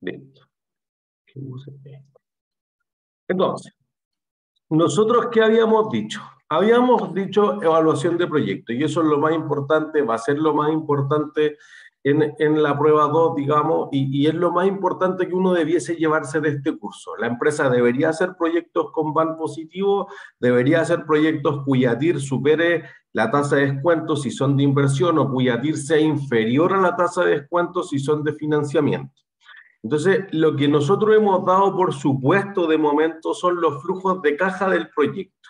Listo. Entonces, nosotros, ¿qué habíamos dicho? Habíamos dicho evaluación de proyecto, y eso es lo más importante, va a ser lo más importante en la prueba 2, digamos, y es lo más importante que uno debiese llevarse de este curso. La empresa debería hacer proyectos con BAN positivo, debería hacer proyectos cuya TIR supere la tasa de descuento si son de inversión o cuya TIR sea inferior a la tasa de descuento si son de financiamiento. Entonces, lo que nosotros hemos dado por supuesto de momento son los flujos de caja del proyecto.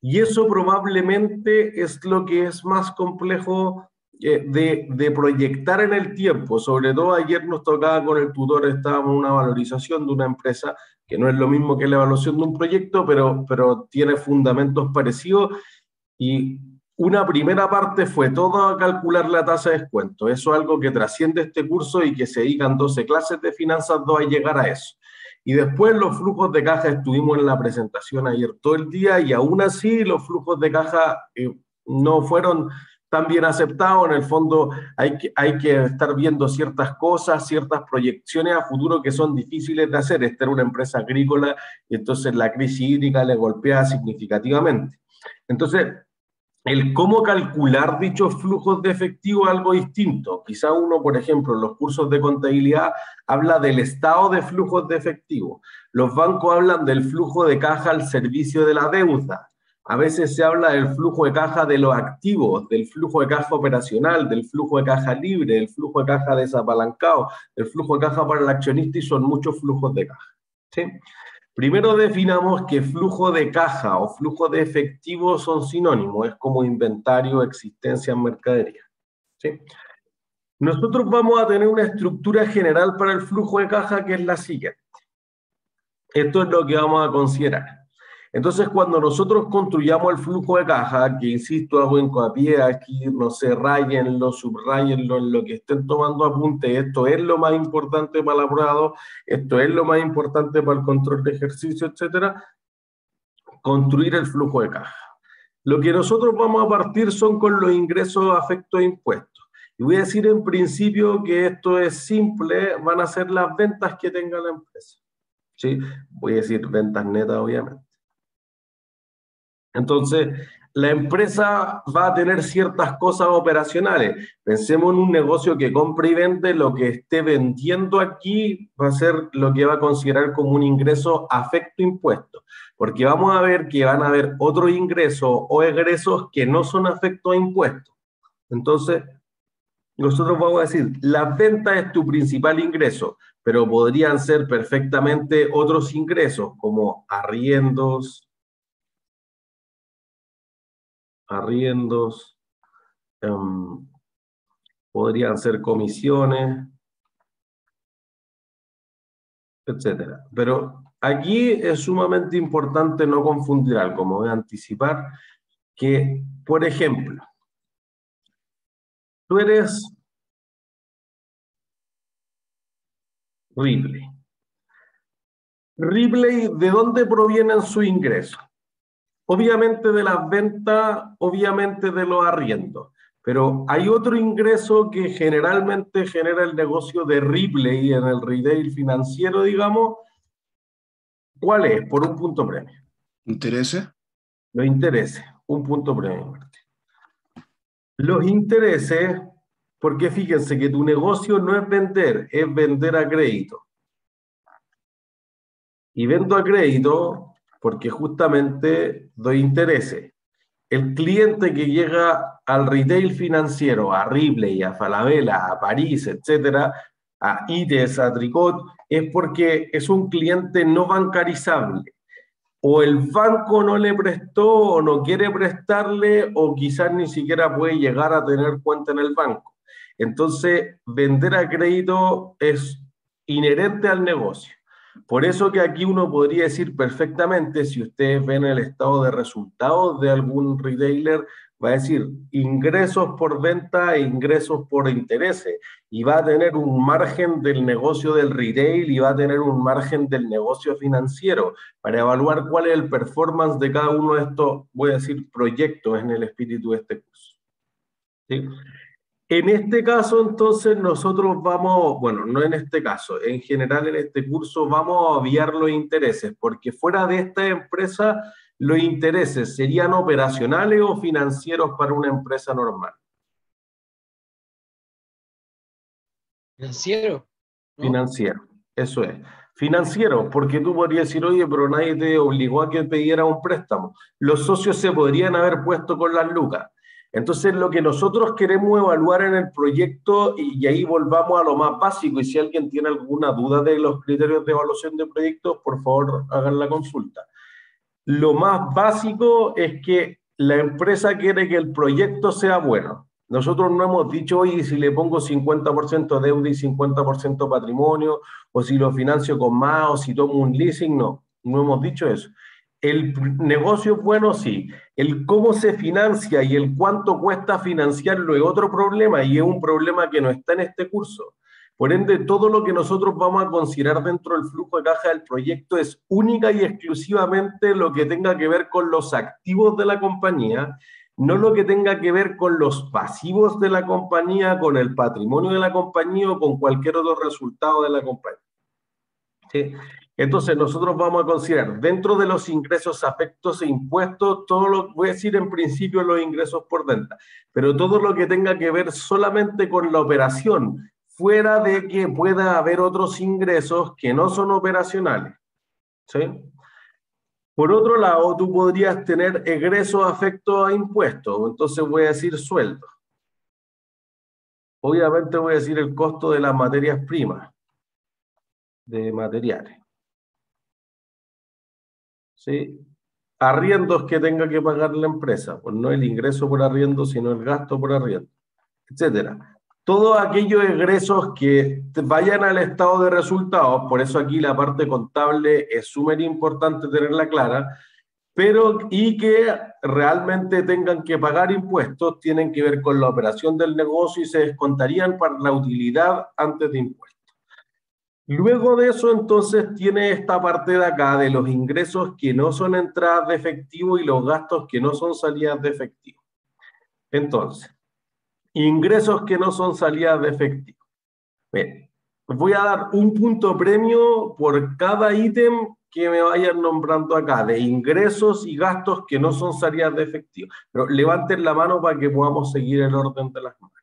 Y eso probablemente es lo que es más complejo de proyectar en el tiempo. Sobre todo ayer nos tocaba con el tutor, estábamos en una valorización de una empresa, que no es lo mismo que la evaluación de un proyecto, pero tiene fundamentos parecidos. Y una primera parte fue todo a calcular la tasa de descuento. Eso es algo que trasciende este curso y que se dedican 12 clases de finanzas 2 a llegar a eso. Y después los flujos de caja, estuvimos en la presentación ayer todo el día y aún así los flujos de caja no fueron tan bien aceptados. En el fondo hay que estar viendo ciertas cosas, ciertas proyecciones a futuro que son difíciles de hacer. Esta era una empresa agrícola y entonces la crisis hídrica le golpea significativamente. Entonces, el cómo calcular dichos flujos de efectivo es algo distinto. Quizá uno, por ejemplo, en los cursos de contabilidad habla del estado de flujos de efectivo. Los bancos hablan del flujo de caja al servicio de la deuda. A veces se habla del flujo de caja de los activos, del flujo de caja operacional, del flujo de caja libre, del flujo de caja desapalancado, del flujo de caja para el accionista y son muchos flujos de caja. ¿Sí? Primero definamos que flujo de caja o flujo de efectivo son sinónimos, es como inventario, existencia en mercadería. ¿Sí? Nosotros vamos a tener una estructura general para el flujo de caja que es la siguiente. Esto es lo que vamos a considerar. Entonces, cuando nosotros construyamos el flujo de caja, que insisto, hago hincapié aquí, no sé, rayenlo, subrayenlo en lo que estén tomando apunte, esto es lo más importante para el apurado, esto es lo más importante para el control de ejercicio, etcétera, construir el flujo de caja. Lo que nosotros vamos a partir son con los ingresos afectos a impuestos. Y voy a decir en principio que esto es simple, van a ser las ventas que tenga la empresa. ¿Sí? Voy a decir ventas netas, obviamente. Entonces, la empresa va a tener ciertas cosas operacionales. Pensemos en un negocio que compra y vende, lo que esté vendiendo aquí va a ser lo que va a considerar como un ingreso afecto a impuestos, porque vamos a ver que van a haber otros ingresos o egresos que no son afectos a impuestos. Entonces, nosotros vamos a decir, las ventas es tu principal ingreso, pero podrían ser perfectamente otros ingresos como arriendos, podrían ser comisiones, etcétera. Pero aquí es sumamente importante no confundir algo, me voy a anticipar, que, por ejemplo, tú eres Ripley. Ripley, ¿de dónde provienen sus ingresos? Obviamente de las ventas, obviamente de los arriendos. Pero hay otro ingreso que generalmente genera el negocio de Ripley en el retail financiero, digamos. ¿Cuál es? Por un punto premio. ¿Intereses? Los intereses, un punto premio. Los intereses, porque fíjense que tu negocio no es vender a crédito. Y vendo a crédito porque justamente doy intereses. El cliente que llega al retail financiero, a Ripley, a Falabella, a París, etcétera, a ITES, a Tricot, es porque es un cliente no bancarizable. O el banco no le prestó o no quiere prestarle o quizás ni siquiera puede llegar a tener cuenta en el banco. Entonces, vender a crédito es inherente al negocio. Por eso que aquí uno podría decir perfectamente, si ustedes ven el estado de resultados de algún retailer, va a decir ingresos por venta e ingresos por intereses, y va a tener un margen del negocio del retail y va a tener un margen del negocio financiero para evaluar cuál es el performance de cada uno de estos, voy a decir, proyectos en el espíritu de este curso. ¿Sí? En este caso, entonces, nosotros vamos, bueno, no en este caso, en general en este curso vamos a obviar los intereses, porque fuera de esta empresa, los intereses serían operacionales o financieros para una empresa normal. Financiero, ¿no? Financiero, eso es. Financiero, porque tú podrías decir, oye, pero nadie te obligó a que pidiera un préstamo. Los socios se podrían haber puesto con las lucas. Entonces, lo que nosotros queremos evaluar en el proyecto, y ahí volvamos a lo más básico, y si alguien tiene alguna duda de los criterios de evaluación de proyectos, por favor, hagan la consulta. Lo más básico es que la empresa quiere que el proyecto sea bueno. Nosotros no hemos dicho, oye, si le pongo 50% deuda y 50% patrimonio, o si lo financio con más, o si tomo un leasing, no hemos dicho eso. El negocio es bueno, sí. El cómo se financia y el cuánto cuesta financiarlo es otro problema, y es un problema que no está en este curso. Por ende, todo lo que nosotros vamos a considerar dentro del flujo de caja del proyecto es única y exclusivamente lo que tenga que ver con los activos de la compañía, no lo que tenga que ver con los pasivos de la compañía, con el patrimonio de la compañía o con cualquier otro resultado de la compañía. ¿Sí? Entonces, nosotros vamos a considerar dentro de los ingresos, afectos e impuestos, todo lo, voy a decir en principio los ingresos por venta, pero todo lo que tenga que ver solamente con la operación, fuera de que pueda haber otros ingresos que no son operacionales. ¿Sí? Por otro lado, tú podrías tener egresos afectos a impuestos, entonces voy a decir sueldo. Obviamente voy a decir el costo de las materias primas, de materiales. ¿Sí? Arriendos que tenga que pagar la empresa, pues no el ingreso por arriendo, sino el gasto por arriendo, etcétera. Todos aquellos egresos que vayan al estado de resultados, por eso aquí la parte contable es súper importante tenerla clara, pero y que realmente tengan que pagar impuestos, tienen que ver con la operación del negocio y se descontarían para la utilidad antes de impuestos. Luego de eso, entonces, tiene esta parte de acá de los ingresos que no son entradas de efectivo y los gastos que no son salidas de efectivo. Entonces, ingresos que no son salidas de efectivo. Bien, voy a dar un punto premio por cada ítem que me vayan nombrando acá, de ingresos y gastos que no son salidas de efectivo. Pero levanten la mano para que podamos seguir el orden de las cosas.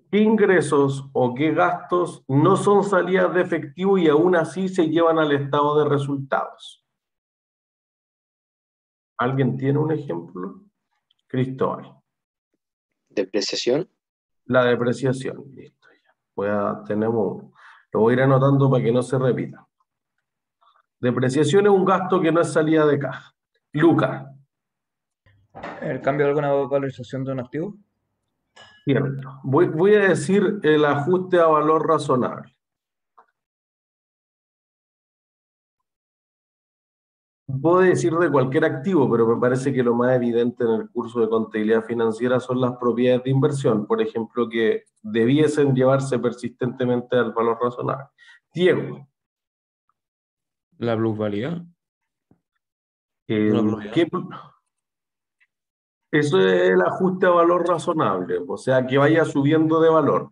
¿Qué ingresos o qué gastos no son salidas de efectivo y aún así se llevan al estado de resultados? ¿Alguien tiene un ejemplo? Cristóbal. Depreciación. La depreciación. Listo. Tenemos uno. Lo voy a ir anotando para que no se repita. Depreciación es un gasto que no es salida de caja. Lucas. ¿El cambio de alguna valorización de un activo? Cierto. Voy a decir el ajuste a valor razonable. Puedo decir de cualquier activo, pero me parece que lo más evidente en el curso de contabilidad financiera son las propiedades de inversión, por ejemplo, que debiesen llevarse persistentemente al valor razonable. Diego, La plusvalía. Una propiedad. Eso es el ajuste a valor razonable, o sea, que vaya subiendo de valor.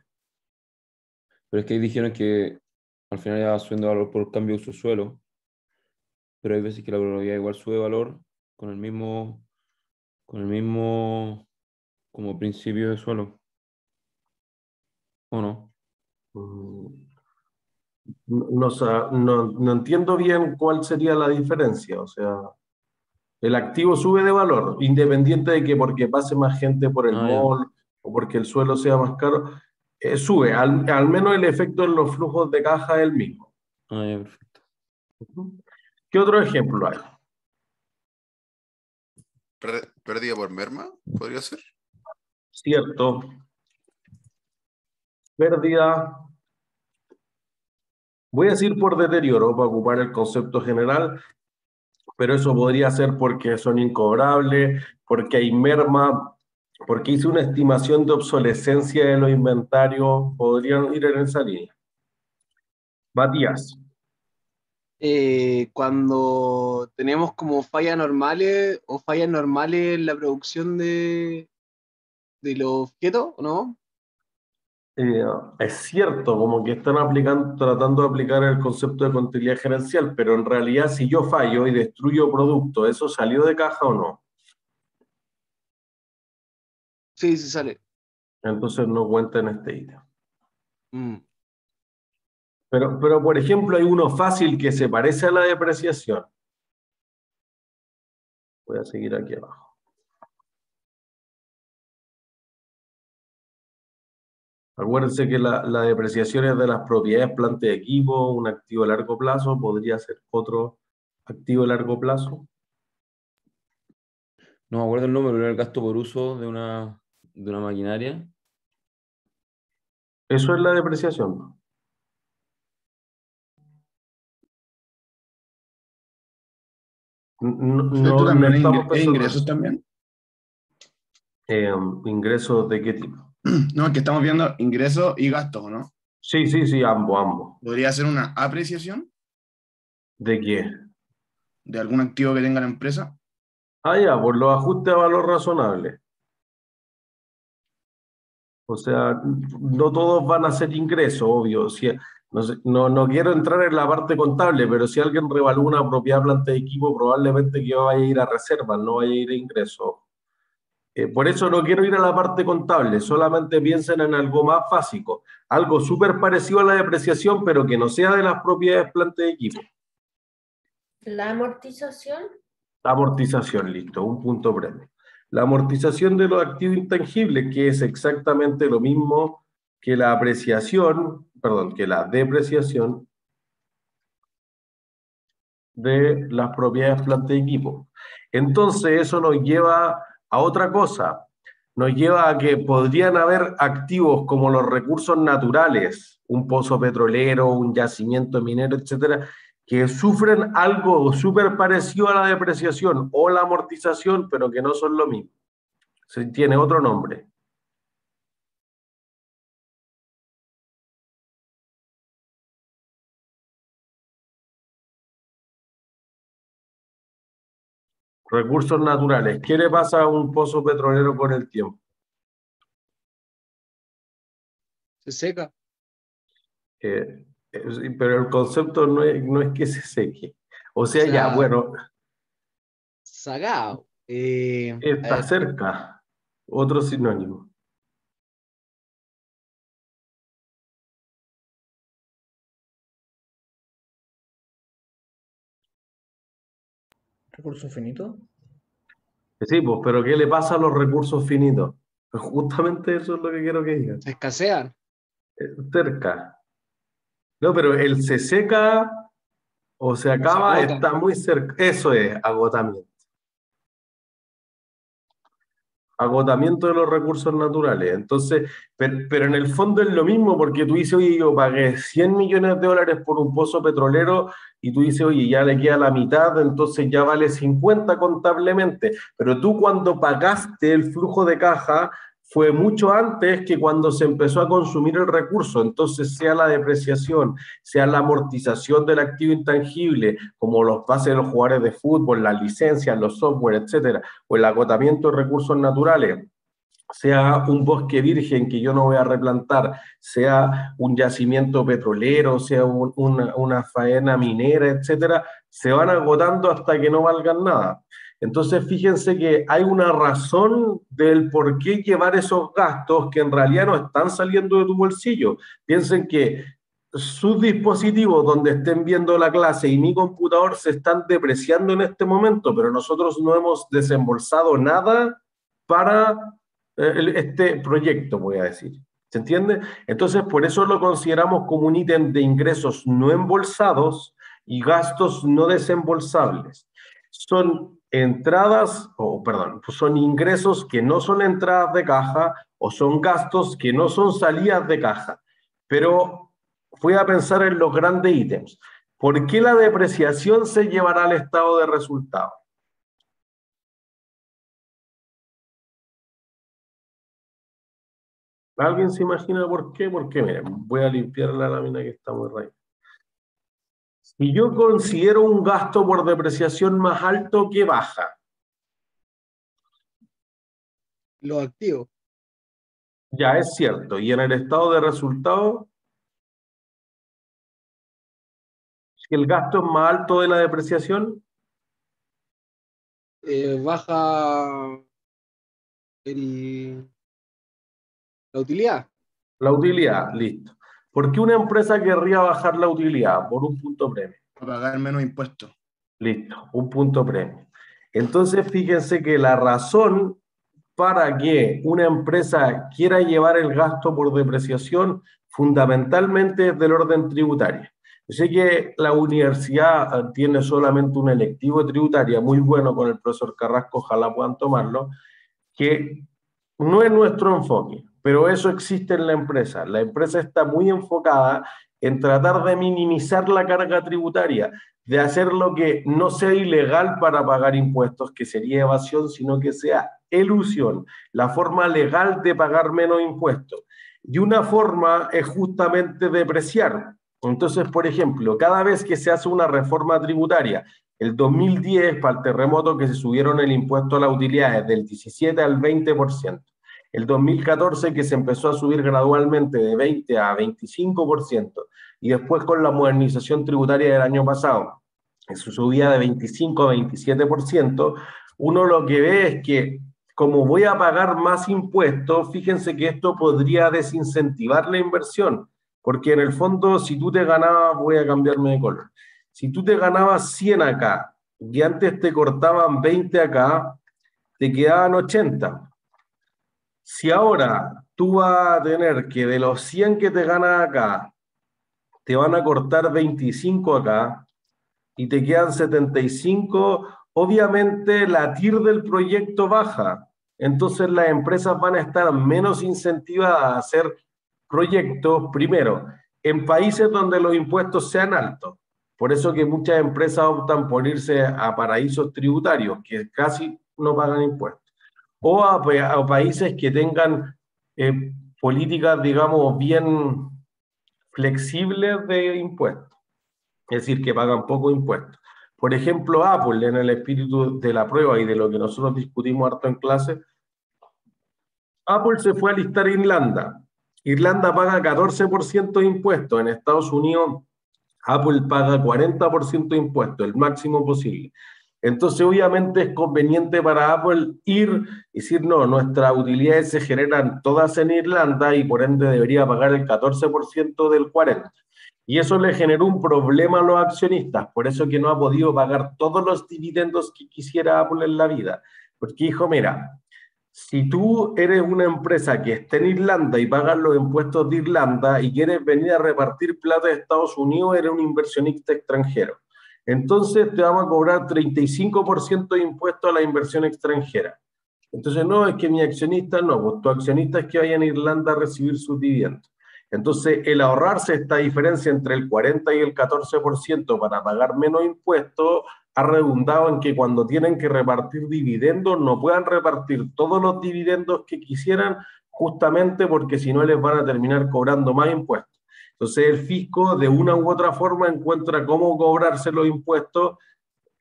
Pero es que ahí dijeron que al final ya va subiendo valor por cambio de uso suelo. Pero hay veces que la probabilidad igual sube valor con el mismo como principio de suelo. ¿O no? No entiendo bien cuál sería la diferencia, o sea, el activo sube de valor, independiente de que porque pase más gente por el Ah, ya. mall o porque el suelo sea más caro, sube, al menos el efecto en los flujos de caja es el mismo. Ah, ya, perfecto. ¿Qué otro ejemplo hay? Pérdida por merma, podría ser. Cierto. Pérdida. Voy a decir por deterioro para ocupar el concepto general, pero eso podría ser porque son incobrables, porque hay merma, porque hice una estimación de obsolescencia de los inventarios, podrían ir en esa línea. Matías. Cuando tenemos como fallas normales o fallas normales en la producción de los objetos, ¿no? Es cierto, como que están aplicando, tratando de aplicar el concepto de contabilidad gerencial, pero en realidad si yo fallo y destruyo producto, ¿eso salió de caja o no? Sí, sí sale. Entonces no cuenta en este ítem. Mm. Pero, por ejemplo, hay uno fácil que se parece a la depreciación. Voy a seguir aquí abajo. Acuérdense que la depreciación es de las propiedades, planta de equipo, un activo a largo plazo, podría ser otro activo a largo plazo. No me acuerdo el número, era el gasto por uso de una maquinaria. Eso es la depreciación. ¿Esto No también estamos es pensando en ingresos eso. también? ¿Ingresos de qué tipo? No, es que estamos viendo ingresos y gastos, ¿no? Sí, sí, sí, ambos. ¿Podría ser una apreciación ¿De qué? de algún activo que tenga la empresa? Ah, ya, por los ajustes a valor razonable. O sea, no todos van a ser ingresos, obvio. Si, no quiero entrar en la parte contable, pero si alguien revalúa una propiedad planta de equipo, probablemente que vaya a ir a reservas, no vaya a ir a ingresos. Por eso no quiero ir a la parte contable, solamente piensen en algo más básico, algo súper parecido a la depreciación, pero que no sea de las propiedades planta de equipo. La amortización. Amortización, listo, un punto premio. La amortización de los activos intangibles, que es exactamente lo mismo que la apreciación, perdón, que la depreciación de las propiedades planta y equipo. Entonces, eso nos lleva a otra cosa. Nos lleva a que podrían haber activos como los recursos naturales, un pozo petrolero, un yacimiento minero, etcétera, que sufren algo súper parecido a la depreciación o la amortización, pero que no son lo mismo. Tiene otro nombre. Recursos naturales. ¿Qué le pasa a un pozo petrolero con el tiempo? Se seca. Pero el concepto no es que se seque. O O sea, ya, sea, bueno, sagado. A está ver, cerca. Otro sinónimo. ¿Recurso finito? Sí, pues, pero ¿qué le pasa a los recursos finitos? Pues justamente eso es lo que quiero que digan. se escasean. Cerca. No, pero el se seca o se O se acaba agotan. está muy cerca. Eso es agotamiento. Agotamiento de los recursos naturales. Entonces, pero en el fondo es lo mismo, porque tú dices, oye, yo pagué 100 millones de dólares por un pozo petrolero, y tú dices, oye, ya le queda la mitad, entonces ya vale 50 contablemente. Pero tú cuando pagaste el flujo de caja fue mucho antes que cuando se empezó a consumir el recurso. Entonces, sea la depreciación, sea la amortización del activo intangible, como los pases de los jugadores de fútbol, las licencias, los software, etcétera, o el agotamiento de recursos naturales, sea un bosque virgen que yo no voy a replantar, sea un yacimiento petrolero, sea una faena minera, etcétera, se van agotando hasta que no valgan nada. Entonces, fíjense que hay una razón del por qué llevar esos gastos que en realidad no están saliendo de tu bolsillo. Piensen que sus dispositivos donde estén viendo la clase y mi computador se están depreciando en este momento, pero nosotros no hemos desembolsado nada para este proyecto, voy a decir. ¿Se entiende? Entonces, por eso lo consideramos como un ítem de ingresos no embolsados y gastos no desembolsables. Son entradas, o perdón, son ingresos que no son entradas de caja o son gastos que no son salidas de caja. Pero fui a pensar en los grandes ítems. ¿Por qué la depreciación se llevará al estado de resultado? ¿Alguien se imagina por qué? Porque, miren, voy a limpiar la lámina que está muy rayada. Y yo considero un gasto por depreciación más alto que baja. Los activos. Ya es cierto. Y en el estado de resultados, si el gasto es más alto de la depreciación, Baja la utilidad. la utilidad, listo. ¿Por qué una empresa querría bajar la utilidad? Por un punto premio. Para pagar menos impuestos. Listo, un punto premio. Entonces, fíjense que la razón para que una empresa quiera llevar el gasto por depreciación fundamentalmente es del orden tributario. Yo sé que la universidad tiene solamente un electivo tributario muy bueno con el profesor Carrasco, ojalá puedan tomarlo, que no es nuestro enfoque, pero eso existe en la empresa. La empresa está muy enfocada en tratar de minimizar la carga tributaria, de hacer lo que no sea ilegal para pagar impuestos, que sería evasión, sino que sea elusión, la forma legal de pagar menos impuestos. Y una forma es justamente depreciar. Entonces, por ejemplo, cada vez que se hace una reforma tributaria, el 2010, para el terremoto, que se subieron el impuesto a la utilidad del 17 al 20%. El 2014, que se empezó a subir gradualmente de 20 a 25%. Y después con la modernización tributaria del año pasado, en su subida de 25 a 27%, uno lo que ve es que como voy a pagar más impuestos, fíjense que esto podría desincentivar la inversión, porque en el fondo, si tú te ganabas, voy a cambiarme de color, si tú te ganabas 100 acá y antes te cortaban 20 acá, te quedaban 80. Si ahora tú vas a tener que de los 100 que te ganas acá, te van a cortar 25 acá y te quedan 75, obviamente la TIR del proyecto baja. Entonces las empresas van a estar menos incentivadas a hacer proyectos, primero, en países donde los impuestos sean altos. Por eso que muchas empresas optan por irse a paraísos tributarios, que casi no pagan impuestos. O a países que tengan políticas, digamos, bien flexibles de impuestos, es decir, que pagan poco impuestos. Por ejemplo, Apple, en el espíritu de la prueba y de lo que nosotros discutimos harto en clase, Apple se fue a listar a Irlanda. Irlanda paga 14% de impuestos. En Estados Unidos, Apple paga 40% de impuestos, el máximo posible. Entonces, obviamente es conveniente para Apple ir y decir, no, nuestras utilidades se generan todas en Irlanda y por ende debería pagar el 14% del 40%. Y eso le generó un problema a los accionistas, por eso que no ha podido pagar todos los dividendos que quisiera Apple en la vida. Porque dijo, mira, si tú eres una empresa que está en Irlanda y pagas los impuestos de Irlanda y quieres venir a repartir plata de Estados Unidos, eres un inversionista extranjero. Entonces te vamos a cobrar 35% de impuestos a la inversión extranjera. Entonces, no, es que mi accionista no, pues tu accionista es que vaya a Irlanda a recibir sus dividendos. Entonces, el ahorrarse esta diferencia entre el 40 y el 14% para pagar menos impuestos ha redundado en que cuando tienen que repartir dividendos no puedan repartir todos los dividendos que quisieran, justamente porque si no les van a terminar cobrando más impuestos. Entonces, el fisco de una u otra forma encuentra cómo cobrarse los impuestos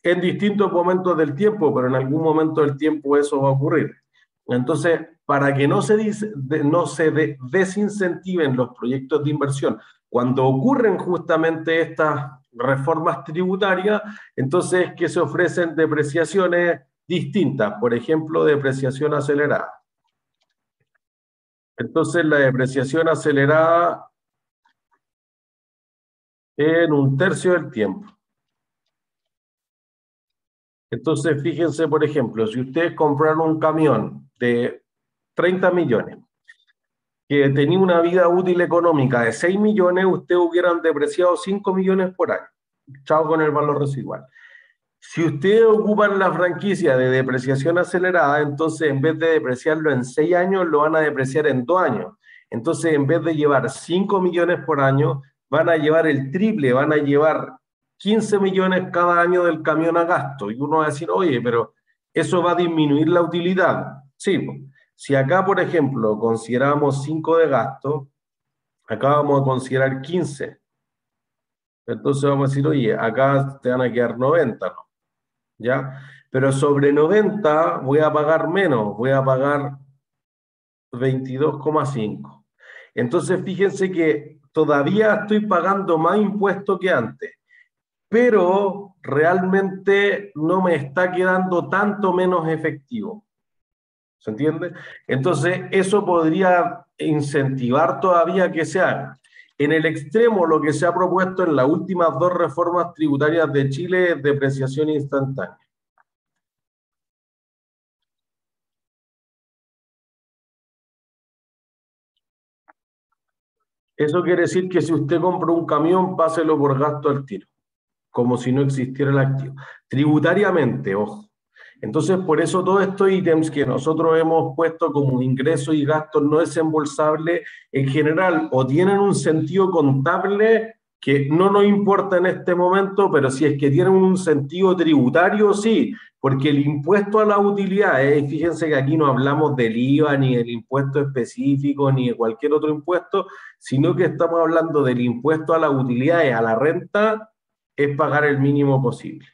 en distintos momentos del tiempo, pero en algún momento del tiempo eso va a ocurrir. Entonces, para que no se desincentiven los proyectos de inversión, cuando ocurren justamente estas reformas tributarias, entonces es que se ofrecen depreciaciones distintas, por ejemplo, depreciación acelerada. Entonces, la depreciación acelerada en un tercio del tiempo. Entonces, fíjense, por ejemplo, si ustedes compraron un camión de 30 millones, que tenía una vida útil económica de 6 millones, ustedes hubieran depreciado 5 millones por año. Chao con el valor residual. Si ustedes ocupan la franquicia de depreciación acelerada, entonces en vez de depreciarlo en 6 años, lo van a depreciar en 2 años. Entonces, en vez de llevar 5 millones por año, van a llevar el triple, van a llevar 15 millones cada año del camión a gasto. Y uno va a decir, oye, pero ¿eso va a disminuir la utilidad? Sí. Si acá, por ejemplo, consideramos 5 de gasto, acá vamos a considerar 15. Entonces vamos a decir, oye, acá te van a quedar 90, ¿no? ¿Ya? Pero sobre 90 voy a pagar menos, voy a pagar 22,5. Entonces fíjense que todavía estoy pagando más impuestos que antes, pero realmente no me está quedando tanto menos efectivo. ¿Se entiende? Entonces eso podría incentivar todavía que se haga. En el extremo, lo que se ha propuesto en las últimas 2 reformas tributarias de Chile es depreciación instantánea. Eso quiere decir que si usted compra un camión, páselo por gasto al tiro, como si no existiera el activo. Tributariamente, ojo. Entonces, por eso todos estos ítems que nosotros hemos puesto como ingresos y gastos no desembolsables, en general, o tienen un sentido contable que no nos importa en este momento, pero si es que tienen un sentido tributario, sí, porque el impuesto a las utilidades, fíjense que aquí no hablamos del IVA, ni del impuesto específico, ni de cualquier otro impuesto, sino que estamos hablando del impuesto a las utilidades, a la renta, es pagar el mínimo posible.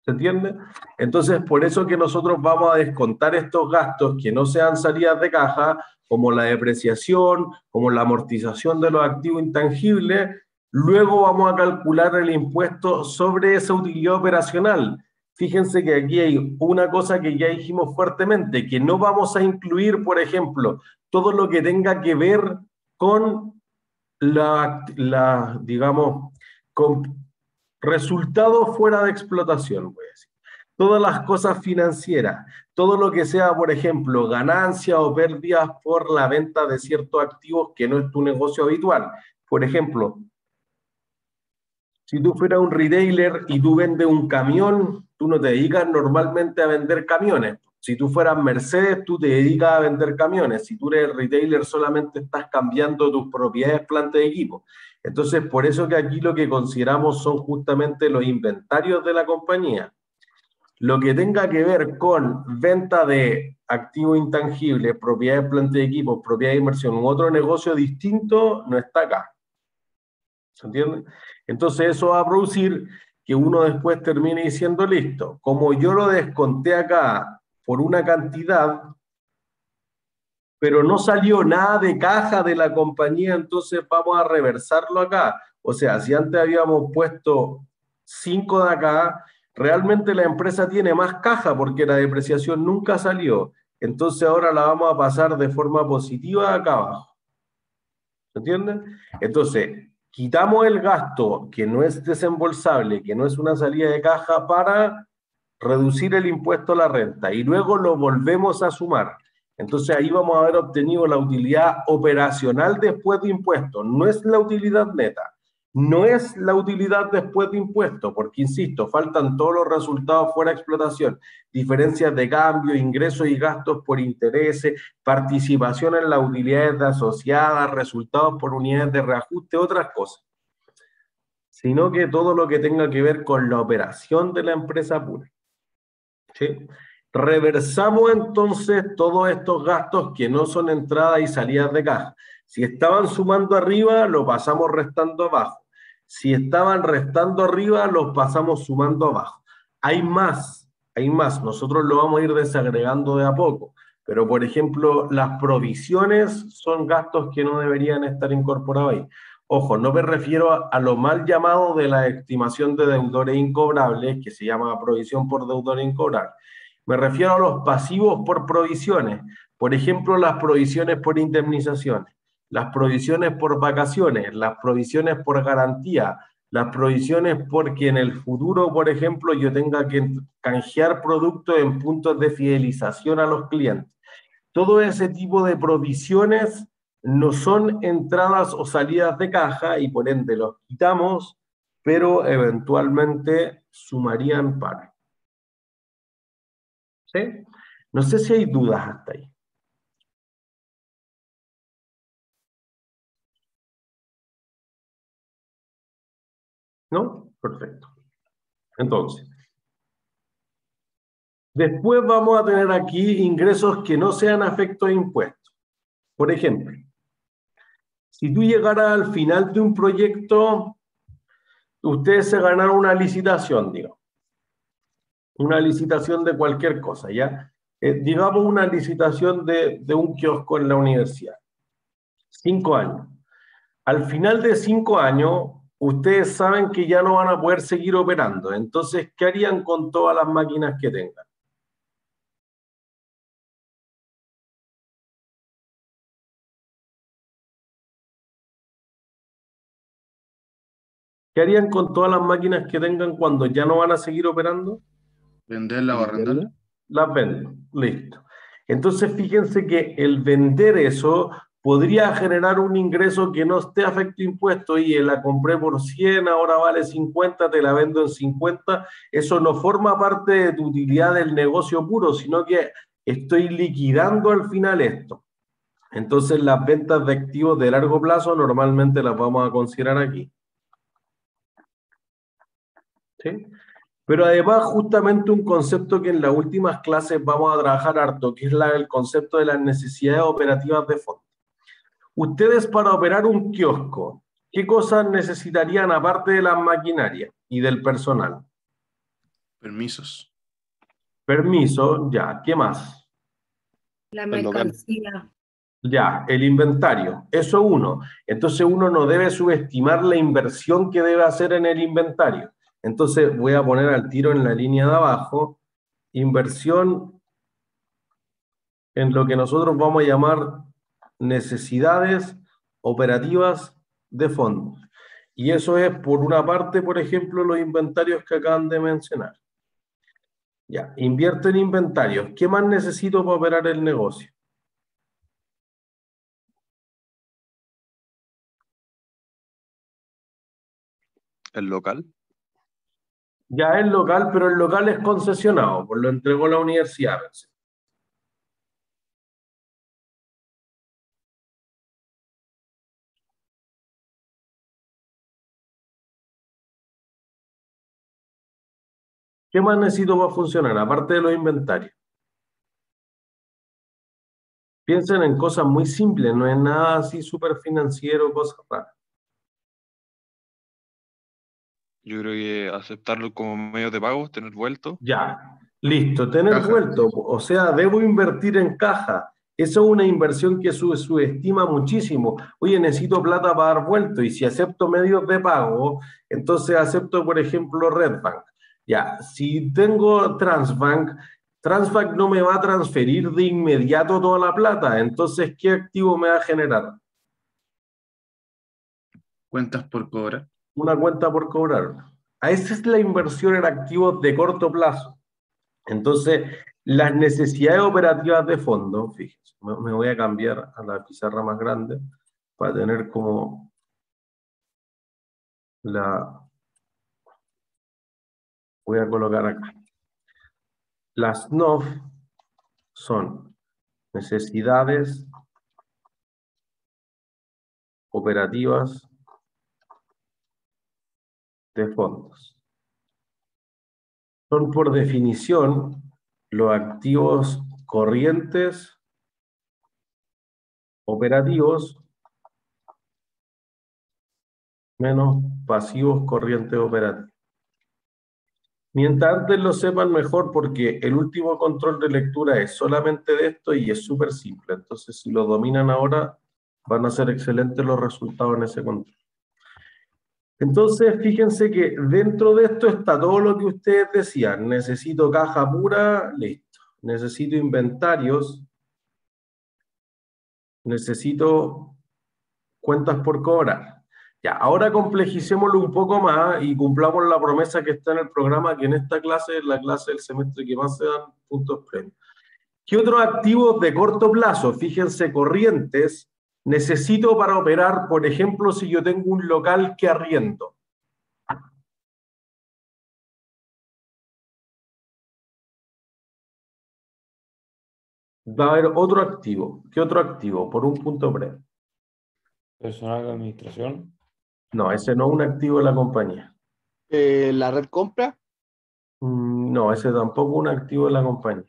¿Se entiende? Entonces, por eso que nosotros vamos a descontar estos gastos que no sean salidas de caja, como la depreciación, como la amortización de los activos intangibles, luego vamos a calcular el impuesto sobre esa utilidad operacional. Fíjense que aquí hay una cosa que ya dijimos fuertemente, que no vamos a incluir, por ejemplo, todo lo que tenga que ver con digamos, con resultados fuera de explotación, voy a decir. Todas las cosas financieras, todo lo que sea, por ejemplo, ganancias o pérdidas por la venta de ciertos activos que no es tu negocio habitual. Por ejemplo, si tú fueras un retailer y tú vendes un camión, tú no te dedicas normalmente a vender camiones. Si tú fueras Mercedes, tú te dedicas a vender camiones. Si tú eres retailer, solamente estás cambiando tus propiedades, plantas de equipo. Entonces, por eso que aquí lo que consideramos son justamente los inventarios de la compañía. Lo que tenga que ver con venta de activos intangibles, propiedades, plantas de equipo, propiedades de inversión u otro negocio distinto, no está acá. ¿Se entiende? Entonces eso va a producir que uno después termine diciendo, listo, como yo lo desconté acá por una cantidad, pero no salió nada de caja de la compañía, entonces vamos a reversarlo acá. O sea, si antes habíamos puesto 5 de acá, realmente la empresa tiene más caja porque la depreciación nunca salió. Entonces ahora la vamos a pasar de forma positiva acá abajo. ¿Se entiende? Entonces, quitamos el gasto que no es desembolsable, que no es una salida de caja para reducir el impuesto a la renta y luego lo volvemos a sumar. Entonces ahí vamos a haber obtenido la utilidad operacional después de impuestos. No es la utilidad neta, no es la utilidad después de impuestos, porque insisto, faltan todos los resultados fuera de explotación, diferencias de cambio, ingresos y gastos por intereses, participación en las utilidades asociadas, resultados por unidades de reajuste, otras cosas. Sino que todo lo que tenga que ver con la operación de la empresa pura. ¿Sí? Reversamos entonces todos estos gastos que no son entradas y salidas de caja. Si estaban sumando arriba, lo pasamos restando abajo. Si estaban restando arriba, los pasamos sumando abajo. Hay más. Nosotros lo vamos a ir desagregando de a poco. Pero, por ejemplo, las provisiones son gastos que no deberían estar incorporados ahí. Ojo, no me refiero a lo mal llamado de la estimación de deudores incobrables, que se llama provisión por deudores incobrables. Me refiero a los pasivos por provisiones. Por ejemplo, las provisiones por indemnizaciones, las provisiones por vacaciones, las provisiones por garantía, las provisiones porque en el futuro, por ejemplo, yo tenga que canjear productos en puntos de fidelización a los clientes. Todo ese tipo de provisiones no son entradas o salidas de caja y por ende los quitamos, pero eventualmente sumarían para. ¿Sí? No sé si hay dudas hasta ahí. ¿No? Perfecto. Entonces, después vamos a tener aquí ingresos que no sean afectos a impuestos. Por ejemplo, si tú llegaras al final de un proyecto ustedes se ganaron una licitación, digamos. Una licitación de cualquier cosa, ¿ya? Digamos una licitación de un kiosco en la universidad. 5 años. Al final de 5 años, ustedes saben que ya no van a poder seguir operando. Entonces, ¿qué harían con todas las máquinas que tengan? ¿Qué harían con todas las máquinas que tengan cuando ya no van a seguir operando? Venderla o arrendarla. Las venden, listo. Entonces, fíjense que el vender eso podría generar un ingreso que no esté afecto a impuestos. Y la compré por 100, ahora vale 50, te la vendo en 50. Eso no forma parte de tu utilidad del negocio puro, sino que estoy liquidando al final esto. Entonces, las ventas de activos de largo plazo normalmente las vamos a considerar aquí. ¿Sí? Pero además, justamente un concepto que en las últimas clases vamos a trabajar harto, que es el concepto de las necesidades operativas de fondo. Ustedes, para operar un kiosco, ¿qué cosas necesitarían aparte de las maquinarias y del personal? Permisos. Permiso, ya. ¿Qué más? La El local. mercancía. Ya, el inventario. Eso uno. Entonces uno no debe subestimar la inversión que debe hacer en el inventario. Entonces voy a poner al tiro en la línea de abajo, inversión en lo que nosotros vamos a llamar necesidades operativas de fondos. Y eso es, por una parte, por ejemplo, los inventarios que acaban de mencionar. Ya, invierto en inventarios. ¿Qué más necesito para operar el negocio? El local. Ya es local, pero el local es concesionado, pues lo entregó la universidad. ¿Qué más necesito para funcionar, aparte de los inventarios? Piensen en cosas muy simples, no es nada así súper financiero, cosas raras. Yo creo que aceptarlo como medio de pago, tener vuelto. Ya, listo, tener Caja. vuelto, o sea, debo invertir en caja. Eso es una inversión que subestima muchísimo. Oye, necesito plata para dar vuelto, y si acepto medios de pago, entonces acepto, por ejemplo, Redbank. Ya, si tengo Transbank, Transbank no me va a transferir de inmediato toda la plata, entonces, ¿qué activo me va a generar? Cuentas por cobrar. Una cuenta por cobrar. Esa es la inversión en activos de corto plazo. Entonces, las necesidades operativas de fondo, fíjense, me voy a cambiar a la pizarra más grande para tener como voy a colocar acá. Las NOF son necesidades operativas de fondos. Son por definición los activos corrientes operativos menos pasivos corrientes operativos. Mientras antes lo sepan mejor, porque el último control de lectura es solamente de esto y es súper simple. Entonces, si lo dominan ahora, van a ser excelentes los resultados en ese control. Entonces, fíjense que dentro de esto está todo lo que ustedes decían. Necesito caja pura, listo. Necesito inventarios. Necesito cuentas por cobrar. Ya, ahora complejicémoslo un poco más y cumplamos la promesa que está en el programa, que en esta clase es la clase del semestre que más se dan puntos premios. ¿Qué otros activos de corto plazo, fíjense, corrientes, necesito para operar, por ejemplo, si yo tengo un local que arriendo? Va a haber otro activo. ¿Qué otro activo? Por un punto breve. Personal de administración. No, ese no es un activo de la compañía. La red compra. No, ese tampoco es un activo de la compañía.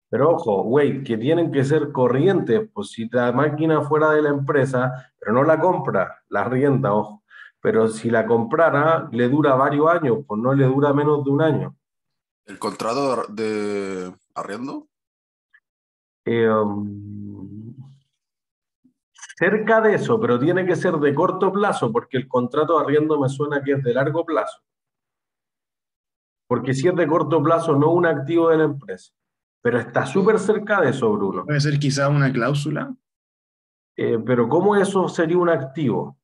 Pero ojo, wait, que tienen que ser corrientes, pues si la máquina fuera de la empresa, pero no la compra, la arrienda, ojo. pero si la comprara, le dura varios años, pues no le dura menos de un año. ¿El contrato de arriendo? Cerca de eso, pero tiene que ser de corto plazo, porque el contrato de arriendo me suena que es de largo plazo. Porque si es de corto plazo, no un activo de la empresa. Pero está súper cerca de eso, Bruno. Puede ser quizá una cláusula. Pero ¿cómo eso sería un activo?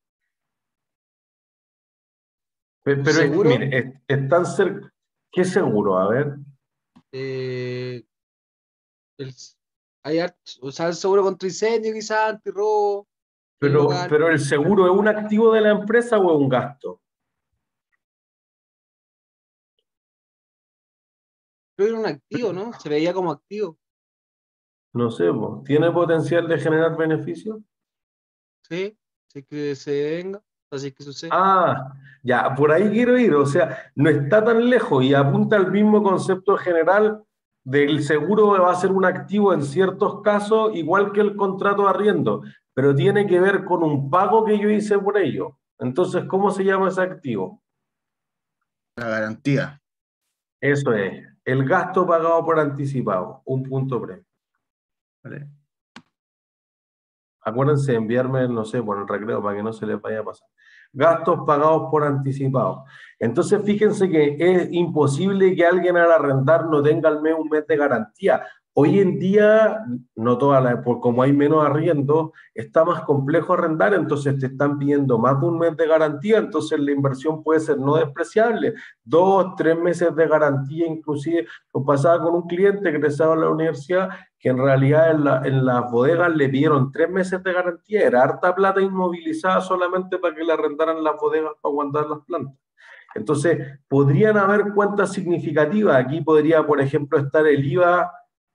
Pero ¿Seguro? mire, es tan cerca. ¿Qué seguro? A ver. El, o sea, el seguro contra incendio, quizás, antirrobo. El local. Pero ¿el seguro es un activo de la empresa o es un gasto? Creo que era un activo, ¿no? Se veía como activo. No sé, po. ¿Tiene potencial de generar beneficios? Sí, sí que se venga, así que sucede. Ah, ya, por ahí quiero ir. O sea, no está tan lejos y apunta al mismo concepto general del seguro que va a ser un activo en ciertos casos, igual que el contrato de arriendo, pero tiene que ver con un pago que yo hice por ello. Entonces, ¿cómo se llama ese activo? La garantía. Eso es, el gasto pagado por anticipado, un punto premio. ¿Vale? Acuérdense de enviarme, no sé, por el recreo para que no se les vaya a pasar. Gastos pagados por anticipado. Entonces, fíjense que es imposible que alguien al arrendar no tenga al menos un mes de garantía. Hoy en día, no toda por como hay menos arriendo, está más complejo arrendar, entonces te están pidiendo más de un mes de garantía, entonces la inversión puede ser no despreciable. 2, 3 meses de garantía, inclusive, lo pasaba con un cliente egresado a la universidad, que en realidad en las bodegas le pidieron 3 meses de garantía, era harta plata inmovilizada solamente para que le arrendaran las bodegas para aguantar las plantas. Entonces, podrían haber cuentas significativas. Aquí podría, por ejemplo, estar el IVA,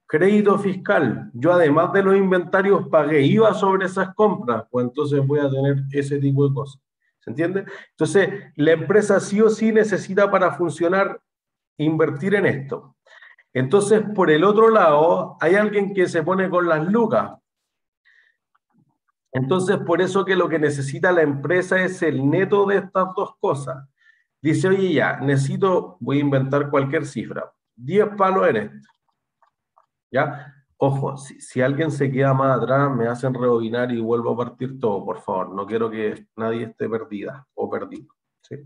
crédito fiscal. Yo, además de los inventarios, pagué IVA sobre esas compras, pues entonces voy a tener ese tipo de cosas. ¿Se entiende? Entonces, la empresa sí o sí necesita para funcionar invertir en esto. Entonces, por el otro lado, hay alguien que se pone con las lucas. Entonces, por eso que lo que necesita la empresa es el neto de estas dos cosas. Dice, oye, ya, necesito, voy a inventar cualquier cifra, 10 palos en esto. ¿Ya? Ojo, si alguien se queda más atrás, me hacen rebobinar y vuelvo a partir todo, por favor. No quiero que nadie esté perdida o perdido. ¿Sí?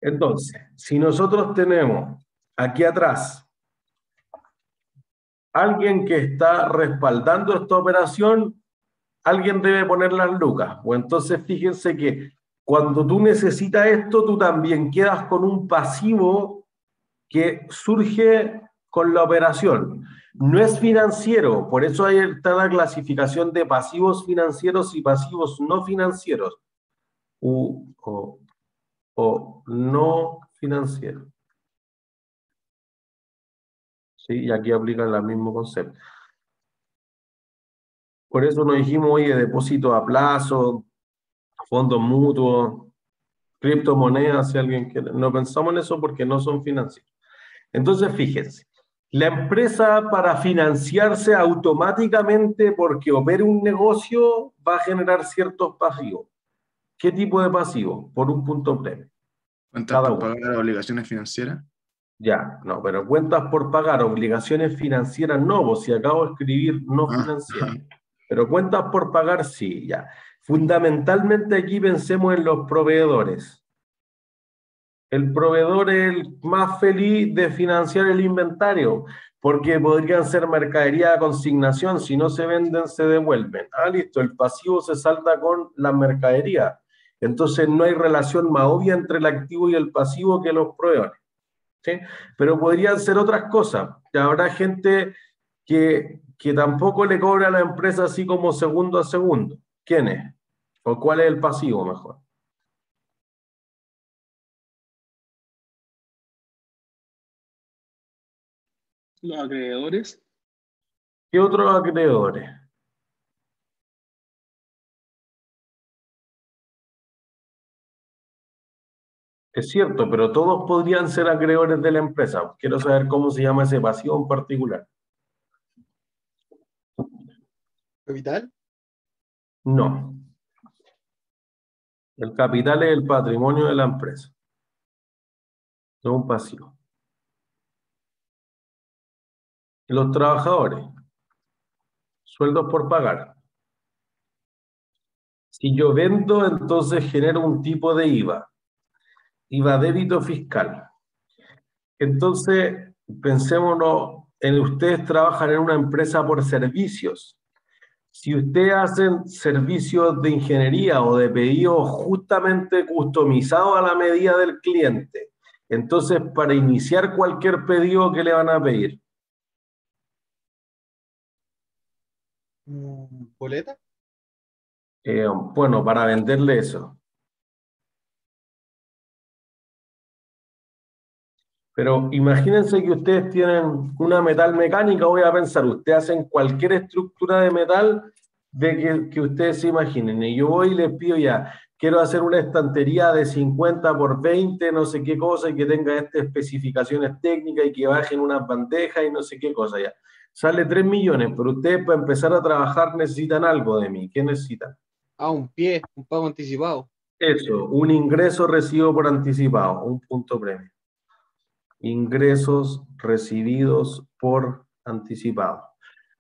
Entonces, si nosotros tenemos aquí atrás alguien que está respaldando esta operación, alguien debe poner las lucas. O entonces fíjense que cuando tú necesitas esto, tú también quedas con un pasivo que surge con la operación. No es financiero, por eso ahí está la clasificación de pasivos financieros y pasivos no financieros. O no financieros. ¿Sí? Y aquí aplican el mismo concepto. Por eso nos dijimos, oye, depósito a plazo, fondos mutuos, criptomonedas, si alguien quiere. No pensamos en eso porque no son financieros. Entonces, fíjense, la empresa para financiarse automáticamente porque opere un negocio va a generar ciertos pasivos. ¿Qué tipo de pasivos? Por un punto premio. ¿Cuentas Cada por uno. pagar obligaciones financieras? Ya, no, pero cuentas por pagar, obligaciones financieras no, vos si acabo de escribir no financieras. Pero cuentas por pagar sí, ya. Fundamentalmente aquí pensemos en los proveedores. El proveedor es el más feliz de financiar el inventario, porque podrían ser mercadería de consignación, si no se venden, se devuelven. Ah, listo, el pasivo se salta con la mercadería. Entonces no hay relación más obvia entre el activo y el pasivo que los proveedores. ¿Sí? Pero podrían ser otras cosas. Ya habrá gente que tampoco le cobra a la empresa así como segundo a segundo. ¿Quién es? ¿O cuál es el pasivo mejor? Los acreedores. ¿Qué otros acreedores? Es cierto, pero todos podrían ser acreedores de la empresa. Quiero saber cómo se llama ese pasivo en particular. ¿Capital? No. El capital es el patrimonio de la empresa. No es un pasivo. Los trabajadores. Sueldos por pagar. Si yo vendo, entonces genero un tipo de IVA. IVA débito fiscal. Entonces, pensémonos en ustedes trabajan en una empresa por servicios. Si ustedes hacen servicios de ingeniería o de pedidos justamente customizados a la medida del cliente, entonces para iniciar cualquier pedido, ¿qué le van a pedir? ¿Boleta? Bueno, para venderle eso. Pero imagínense que ustedes tienen una metal mecánica, voy a pensar, ustedes hacen cualquier estructura de metal que ustedes se imaginen. Y yo voy y les pido ya, quiero hacer una estantería de 50 por 20, no sé qué cosa, y que tenga estas especificaciones técnicas y que bajen unas bandejas y no sé qué cosa ya. Sale 3 millones, pero ustedes para empezar a trabajar necesitan algo de mí. ¿Qué necesitan? Un pago anticipado. Eso, un ingreso recibo por anticipado, un punto premio. Ingresos recibidos por anticipado.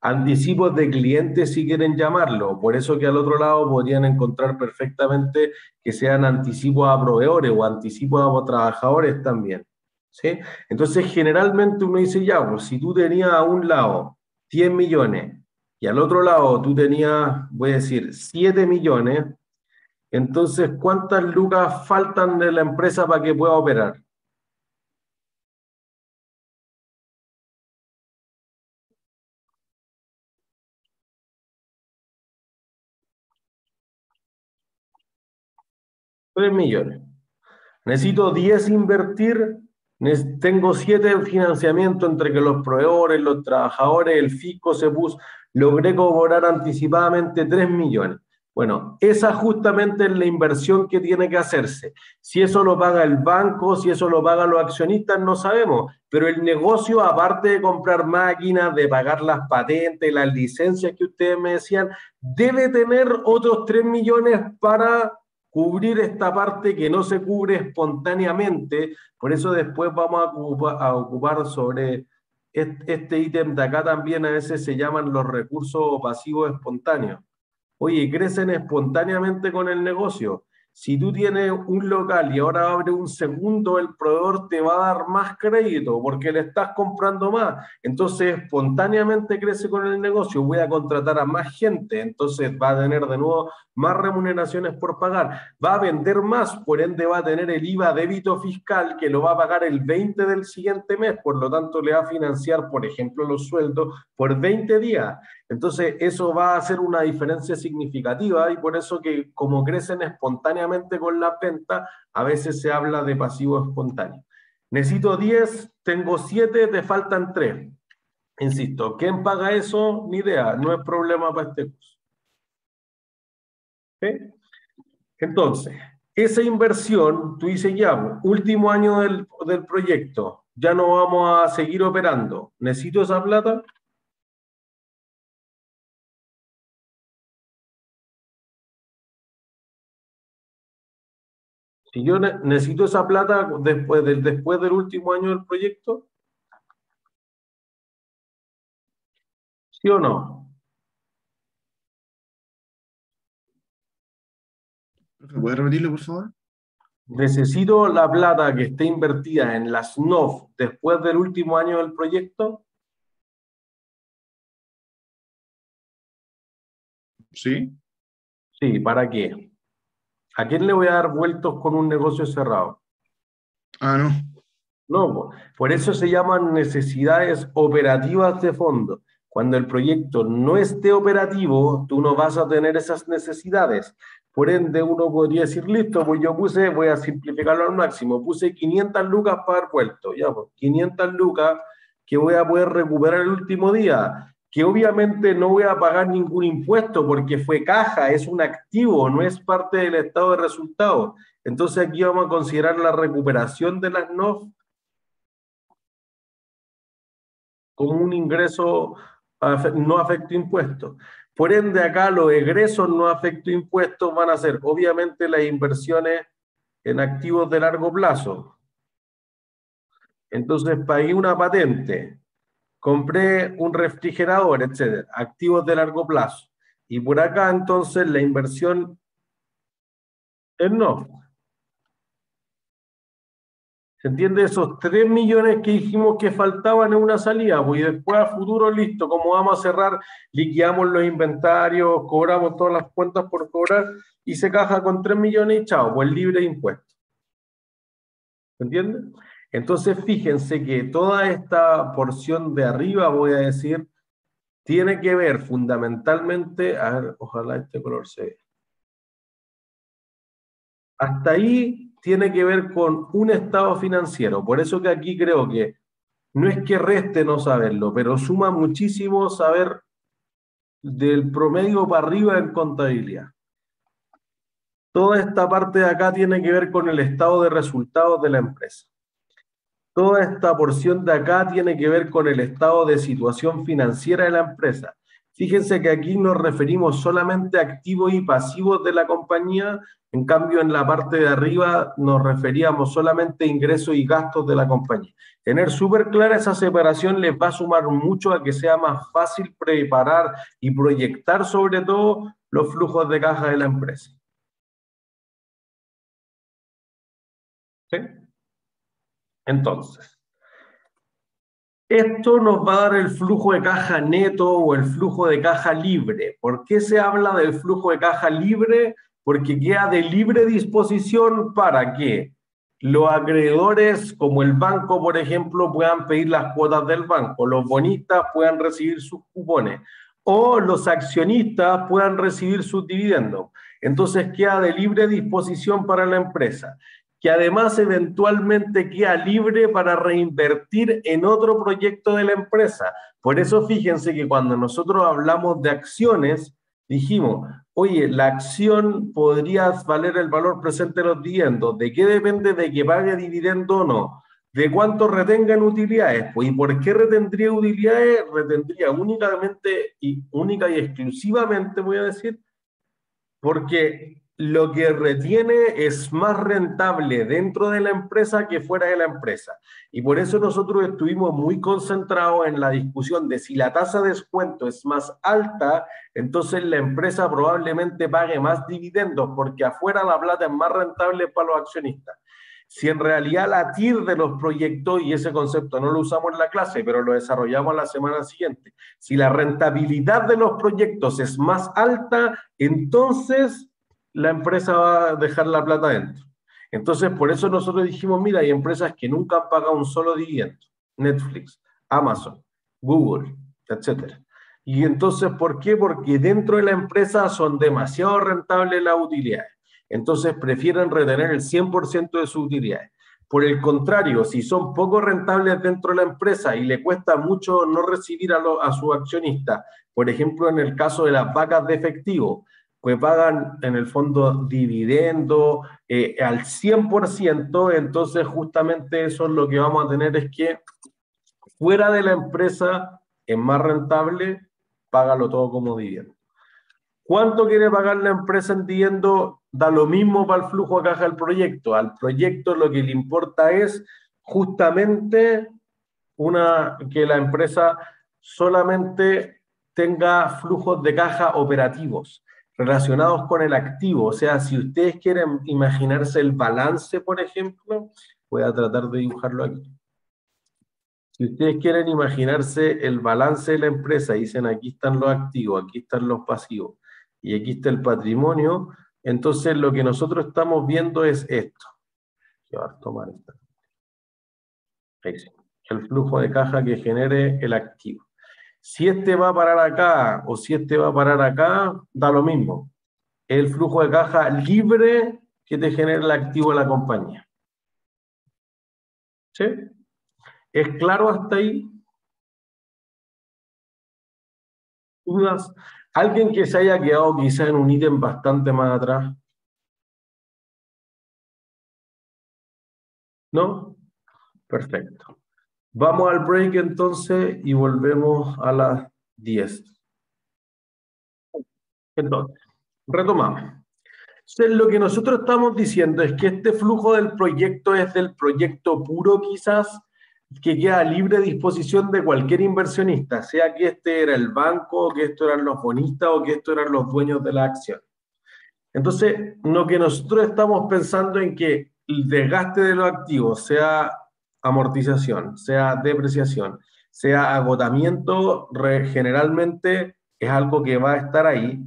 Anticipos de clientes si quieren llamarlo, por eso que al otro lado podrían encontrar perfectamente que sean anticipos a proveedores o anticipos a trabajadores también. ¿Sí? Entonces generalmente uno dice ya, pues si tú tenías a un lado 10 millones y al otro lado tú tenías, voy a decir, 7 millones, entonces ¿cuántas lucas faltan de la empresa para que pueda operar? $3 millones. Necesito 10 invertir, tengo 7 en financiamiento entre que los proveedores, los trabajadores, el fisco se puso, logré cobrar anticipadamente 3 millones. Bueno, esa justamente es la inversión que tiene que hacerse. Si eso lo paga el banco, si eso lo pagan los accionistas, no sabemos. Pero el negocio, aparte de comprar máquinas, de pagar las patentes, las licencias que ustedes me decían, debe tener otros 3 millones para cubrir esta parte que no se cubre espontáneamente. Por eso después vamos a ocupar sobre este ítem de acá también, a veces se llaman los recursos pasivos espontáneos. Oye, crecen espontáneamente con el negocio. Si tú tienes un local y ahora abres un segundo, el proveedor te va a dar más crédito porque le estás comprando más. Entonces, espontáneamente crece con el negocio. Voy a contratar a más gente, entonces va a tener de nuevo más remuneraciones por pagar. Va a vender más, por ende va a tener el IVA débito fiscal que lo va a pagar el 20 del siguiente mes. Por lo tanto, le va a financiar, por ejemplo, los sueldos por 20 días. Entonces, eso va a hacer una diferencia significativa y por eso que como crecen espontáneamente con las ventas, a veces se habla de pasivo espontáneo. Necesito 10, tengo 7, te faltan 3. Insisto, ¿quién paga eso? Ni idea, no es problema para este curso. ¿Sí? Entonces, esa inversión, tú dices ya, último año del proyecto, ya no vamos a seguir operando. ¿Necesito esa plata? Si yo necesito esa plata después del último año del proyecto, ¿sí o no? ¿Puede repetirlo, por favor? ¿Necesito la plata que esté invertida en las NOF después del último año del proyecto? Sí. Sí, ¿para qué? ¿A quién le voy a dar vueltos con un negocio cerrado? No. No, por eso se llaman necesidades operativas de fondo. Cuando el proyecto no esté operativo, tú no vas a tener esas necesidades. Por ende, uno podría decir, listo, pues yo voy a simplificarlo al máximo, puse 500 lucas para dar vuelto, ya, pues 500 lucas que voy a poder recuperar el último día, que obviamente no voy a pagar ningún impuesto porque fue caja, es un activo, no es parte del estado de resultados. Entonces aquí vamos a considerar la recuperación de las NOF como un ingreso no afecta impuestos. Por ende, acá los egresos no afecto impuestos van a ser, obviamente, las inversiones en activos de largo plazo. Entonces, pagué una patente, compré un refrigerador, etcétera, activos de largo plazo. Y por acá, entonces, la inversión es no. ¿Se entiende? Esos 3 millones que dijimos que faltaban en una salida, pues, y después a futuro, listo, como vamos a cerrar, liquidamos los inventarios, cobramos todas las cuentas por cobrar, y se caja con 3 millones y chao, pues libre de impuestos. ¿Se entiende? Entonces, fíjense que toda esta porción de arriba, voy a decir, tiene que ver fundamentalmente, a ver, ojalá este color se vea. Hasta ahí tiene que ver con un estado financiero. Por eso que aquí creo que no es que reste no saberlo, pero suma muchísimo saber del promedio para arriba en contabilidad. Toda esta parte de acá tiene que ver con el estado de resultados de la empresa. Toda esta porción de acá tiene que ver con el estado de situación financiera de la empresa. Fíjense que aquí nos referimos solamente a activos y pasivos de la compañía, en cambio en la parte de arriba nos referíamos solamente a ingresos y gastos de la compañía. Tener súper clara esa separación les va a sumar mucho a que sea más fácil preparar y proyectar sobre todo los flujos de caja de la empresa. ¿Sí? Entonces, esto nos va a dar el flujo de caja neto o el flujo de caja libre. ¿Por qué se habla del flujo de caja libre? Porque queda de libre disposición para que los acreedores, como el banco, por ejemplo, puedan pedir las cuotas del banco, los bonistas puedan recibir sus cupones o los accionistas puedan recibir sus dividendos. Entonces queda de libre disposición para la empresa, que además eventualmente queda libre para reinvertir en otro proyecto de la empresa. Por eso fíjense que cuando nosotros hablamos de acciones, dijimos, oye, la acción podría valer el valor presente de los dividendos. ¿De qué depende de que pague dividendo o no? ¿De cuánto retenga en utilidades? Pues, ¿y por qué retendría utilidades? Retendría única y exclusivamente, voy a decir, porque lo que retiene es más rentable dentro de la empresa que fuera de la empresa. Y por eso nosotros estuvimos muy concentrados en la discusión de si la tasa de descuento es más alta, entonces la empresa probablemente pague más dividendos, porque afuera la plata es más rentable para los accionistas. Si en realidad la TIR de los proyectos, y ese concepto no lo usamos en la clase, pero lo desarrollamos la semana siguiente, si la rentabilidad de los proyectos es más alta, entonces la empresa va a dejar la plata dentro. Entonces, por eso nosotros dijimos, mira, hay empresas que nunca han pagado un solo dividendo. Netflix, Amazon, Google, etc. Y entonces, ¿por qué? Porque dentro de la empresa son demasiado rentables las utilidades. Entonces prefieren retener el 100% de sus utilidades. Por el contrario, si son poco rentables dentro de la empresa y le cuesta mucho no recibir a sus accionistas, por ejemplo, en el caso de las vacas de efectivo, pues pagan en el fondo dividendo al 100%, entonces justamente eso es lo que vamos a tener es que fuera de la empresa es más rentable, págalo todo como dividendo. ¿Cuánto quiere pagar la empresa en dividendo? Da lo mismo para el flujo de caja del proyecto. Al proyecto lo que le importa es justamente que la empresa solamente tenga flujos de caja operativos relacionados con el activo. O sea, si ustedes quieren imaginarse el balance, por ejemplo, voy a tratar de dibujarlo aquí. Si ustedes quieren imaginarse el balance de la empresa, dicen aquí están los activos, aquí están los pasivos y aquí está el patrimonio, entonces lo que nosotros estamos viendo es esto. Voy a tomar esta. Ahí sí. El flujo de caja que genere el activo. Si este va a parar acá o si este va a parar acá, da lo mismo. El flujo de caja libre que te genera el activo de la compañía. ¿Sí? ¿Es claro hasta ahí? ¿Dudas? ¿Alguien que se haya quedado quizá en un ítem bastante más atrás? ¿No? Perfecto. Vamos al break entonces y volvemos a las 10. Entonces, retomamos. Entonces, lo que nosotros estamos diciendo es que este flujo del proyecto es del proyecto puro quizás, que queda a libre disposición de cualquier inversionista, sea que este era el banco, que esto eran los bonistas o que esto eran los dueños de la acción. Entonces, lo que nosotros estamos pensando en que el desgaste de los activos, sea amortización, sea depreciación, sea agotamiento, generalmente es algo que va a estar ahí.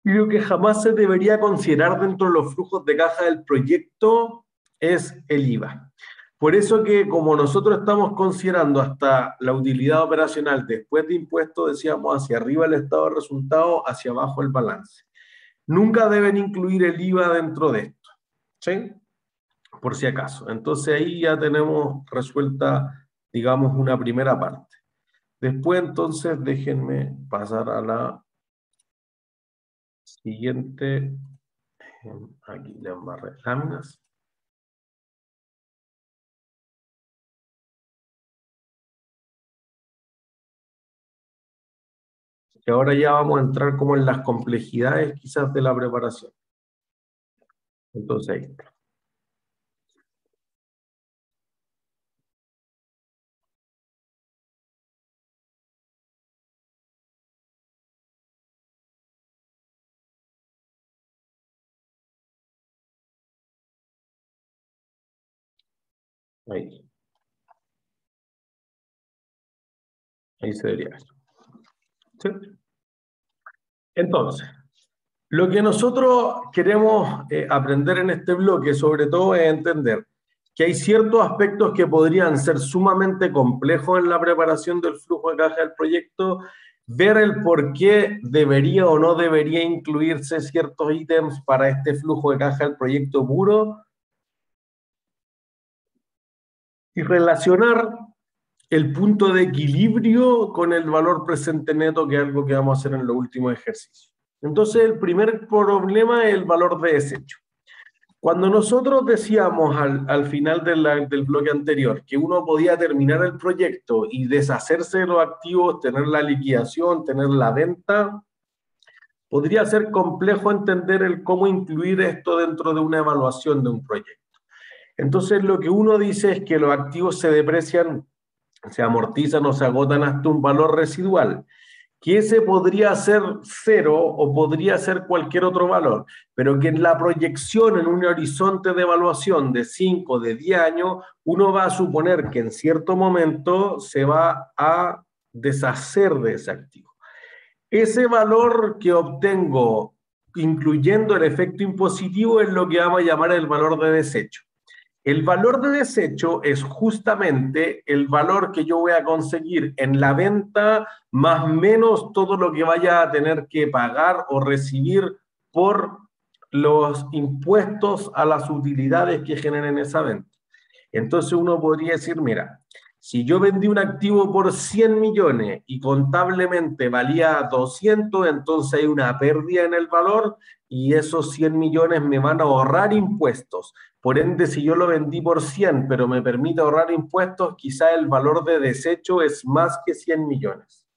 Y lo que jamás se debería considerar dentro de los flujos de caja del proyecto es el IVA. Por eso que como nosotros estamos considerando hasta la utilidad operacional después de impuestos, decíamos hacia arriba el estado de resultados, hacia abajo el balance. Nunca deben incluir el IVA dentro de esto, ¿sí? Por si acaso. Entonces ahí ya tenemos resuelta, digamos, una primera parte. Después entonces déjenme pasar a la siguiente. Aquí le embarré láminas. Y ahora ya vamos a entrar como en las complejidades quizás de la preparación. Entonces ahí está. Ahí. Ahí se debería ver. ¿Sí? Entonces, lo que nosotros queremos aprender en este bloque, sobre todo, es entender que hay ciertos aspectos que podrían ser sumamente complejos en la preparación del flujo de caja del proyecto, ver el por qué debería o no debería incluirse ciertos ítems para este flujo de caja del proyecto puro, y relacionar el punto de equilibrio con el valor presente neto, que es algo que vamos a hacer en los últimos ejercicios. Entonces, el primer problema es el valor de desecho. Cuando nosotros decíamos al final del bloque anterior que uno podía terminar el proyecto y deshacerse de los activos, tener la liquidación, tener la venta, podría ser complejo entender el cómo incluir esto dentro de una evaluación de un proyecto. Entonces, lo que uno dice es que los activos se deprecian, se amortizan o se agotan hasta un valor residual, que ese podría ser 0 o podría ser cualquier otro valor, pero que en la proyección, en un horizonte de evaluación de 5, de 10 años, uno va a suponer que en cierto momento se va a deshacer de ese activo. Ese valor que obtengo, incluyendo el efecto impositivo, es lo que vamos a llamar el valor de desecho. El valor de desecho es justamente el valor que yo voy a conseguir en la venta más menos todo lo que vaya a tener que pagar o recibir por los impuestos a las utilidades que generen esa venta. Entonces uno podría decir, mira, si yo vendí un activo por 100 millones y contablemente valía 200, entonces hay una pérdida en el valor y esos 100 millones me van a ahorrar impuestos. Por ende, si yo lo vendí por 100, pero me permite ahorrar impuestos, quizá el valor de desecho es más que 100 millones.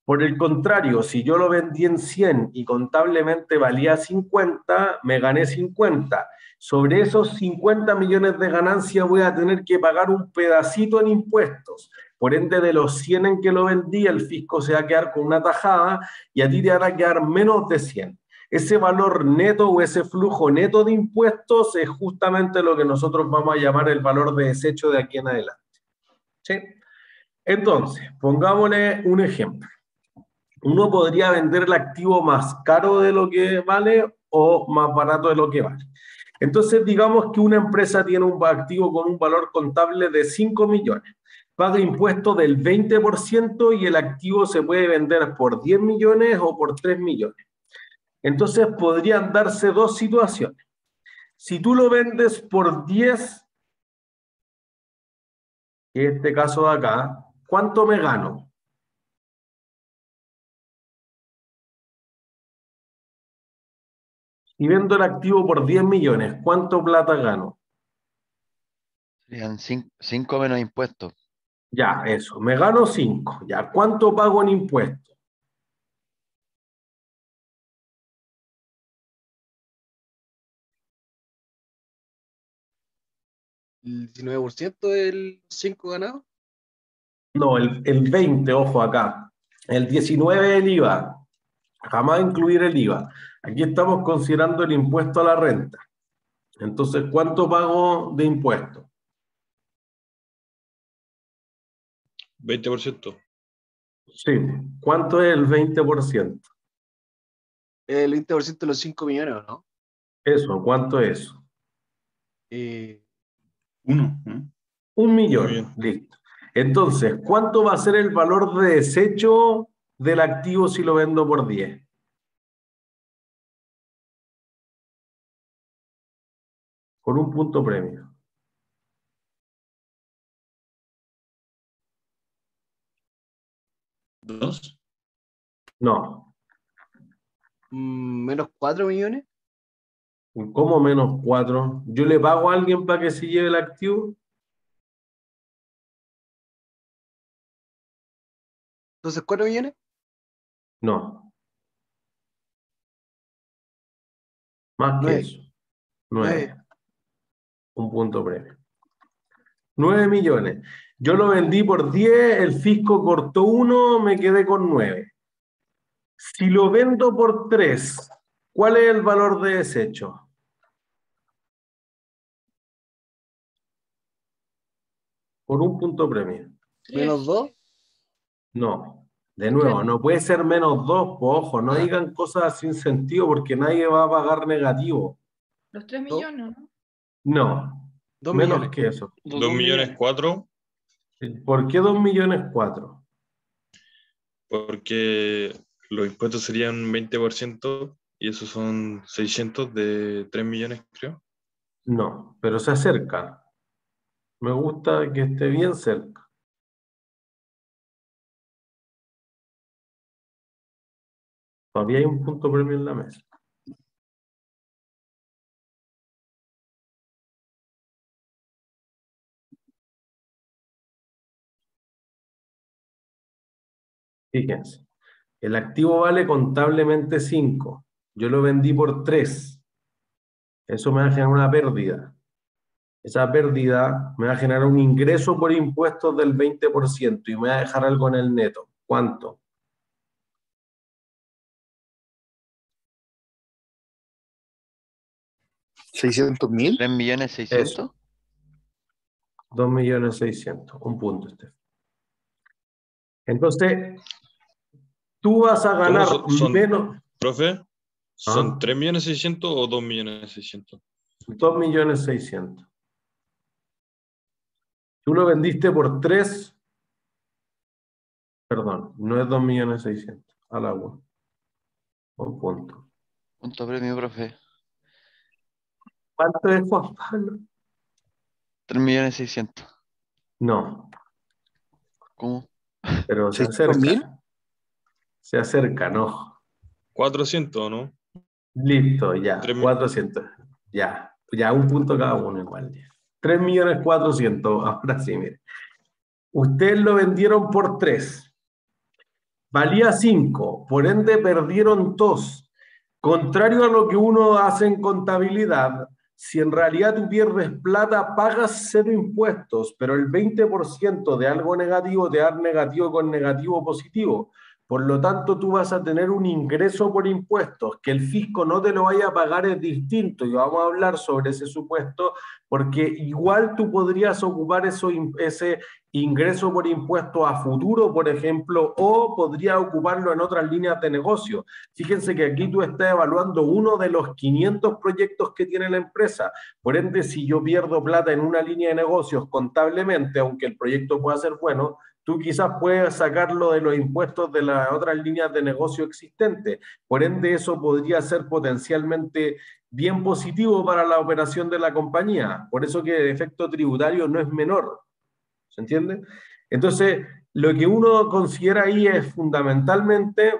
Por el contrario, si yo lo vendí en 100 y contablemente valía 50, me gané 50. Sobre esos 50 millones de ganancia voy a tener que pagar un pedacito en impuestos. Por ende, de los 100 en que lo vendí, el fisco se va a quedar con una tajada y a ti te van a quedar menos de 100. Ese valor neto o ese flujo neto de impuestos es justamente lo que nosotros vamos a llamar el valor de desecho de aquí en adelante. ¿Sí? Entonces, pongámosle un ejemplo. Uno podría vender el activo más caro de lo que vale o más barato de lo que vale. Entonces, digamos que una empresa tiene un activo con un valor contable de 5 millones. Paga impuestos del 20% y el activo se puede vender por 10 millones o por 3 millones. Entonces, podrían darse dos situaciones. Si tú lo vendes por 10, en este caso de acá, ¿cuánto me gano? Y vendo el activo por 10 millones, ¿cuánto plata gano? Serían 5 menos impuestos. Ya, eso. Me gano 5. Ya, ¿cuánto pago en impuestos? ¿El 19% del 5 ganado? No, el 20, ojo acá. El 19 el IVA. Jamás incluir el IVA. Aquí estamos considerando el impuesto a la renta. Entonces, ¿cuánto pago de impuestos? 20%. Sí. ¿Cuánto es el 20%? El 20% de los 5 millones, ¿o no? Eso, ¿cuánto es eso? Uno, ¿no? 1 millón. Muy bien. Listo. Entonces, ¿cuánto va a ser el valor de desecho del activo si lo vendo por 10? Con un punto premio. ¿2? No. ¿Menos 4 millones? ¿Cómo menos 4? ¿Yo le pago a alguien para que se lleve el activo? Entonces, ¿4 millones? No. Más que 9. eso. 9. Un punto premio. 9 millones. Yo lo vendí por 10, el fisco cortó 1, me quedé con 9. Si lo vendo por 3, ¿cuál es el valor de desecho? Por un punto premio. ¿Menos 2? No. De nuevo, no puede ser menos 2, ojo, no digan cosas sin sentido porque nadie va a pagar negativo. Los 3 millones, ¿no? No, 2 menos millones. que eso. 2 millones 4, ¿Por qué 2 millones 4? porque los impuestos serían 20% y esos son 600 de 3 millones, creo. No, pero se acerca. Me gusta que esté bien cerca. Todavía hay un punto premio en la mesa. Fíjense, el activo vale contablemente 5. Yo lo vendí por 3. Eso me va a generar una pérdida. Esa pérdida me va a generar un ingreso por impuestos del 20% y me va a dejar algo en el neto. ¿Cuánto? ¿600.000? 3.600.000. Eso. 2.600.000. Un punto, Estefan. Entonces, tú vas a ganar menos. Profe, ¿son ¿Ah? 3.600.000 o 2.600.000? 2.600.000. Tú lo vendiste por 3. Perdón, no es 2.600.000. Al agua. Un punto. Punto premio, profe. ¿Cuánto es, Juan Pablo? 3.600.000. No, ¿Cómo? pero se acerca. Se acerca, no. 400, ¿no? Listo, ya. 400. Ya. Ya, un punto cada uno igual. 3.400.000. Ahora sí, mire. Ustedes lo vendieron por 3. Valía 5. Por ende, perdieron 2. Contrario a lo que uno hace en contabilidad, si en realidad tú pierdes plata, pagas 0 impuestos, pero el 20% de algo negativo te da negativo con negativo positivo. Por lo tanto, tú vas a tener un ingreso por impuestos. Que el fisco no te lo vaya a pagar es distinto y vamos a hablar sobre ese supuesto porque igual tú podrías ocupar ese ingreso por impuestos a futuro, por ejemplo, o podría ocuparlo en otras líneas de negocio. Fíjense que aquí tú estás evaluando uno de los 500 proyectos que tiene la empresa. Por ende, si yo pierdo plata en una línea de negocios contablemente, aunque el proyecto pueda ser bueno, tú quizás puedes sacarlo de los impuestos de las otras líneas de negocio existentes. Por ende, eso podría ser potencialmente bien positivo para la operación de la compañía. Por eso que el efecto tributario no es menor. ¿Se entiende? Entonces, lo que uno considera ahí es fundamentalmente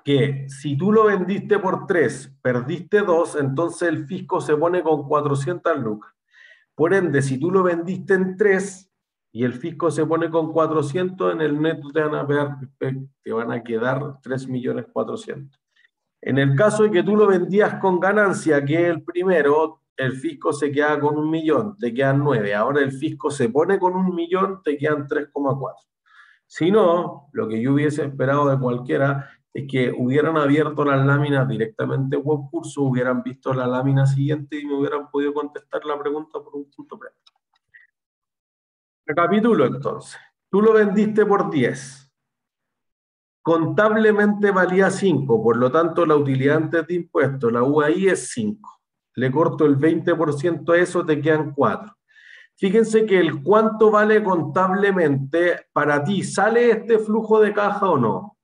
que si tú lo vendiste por 3, perdiste 2, entonces el fisco se pone con 400 lucas. Por ende, si tú lo vendiste en 3, y el fisco se pone con 400, en el neto te van a quedar 3.400.000. En el caso de que tú lo vendías con ganancia, que es el primero, el fisco se queda con 1.000.000, te quedan 9. Ahora el fisco se pone con 1.000.000, te quedan 3,4. Si no, lo que yo hubiese esperado de cualquiera es que hubieran abierto las láminas directamente en web curso, hubieran visto la lámina siguiente y me hubieran podido contestar la pregunta por un punto previo. Recapitulo entonces. Tú lo vendiste por 10. Contablemente valía 5, por lo tanto la utilidad antes de impuestos, la UAI, es 5. Le corto el 20% a eso, te quedan 4. Fíjense que el cuánto vale contablemente para ti, ¿sale este flujo de caja o no?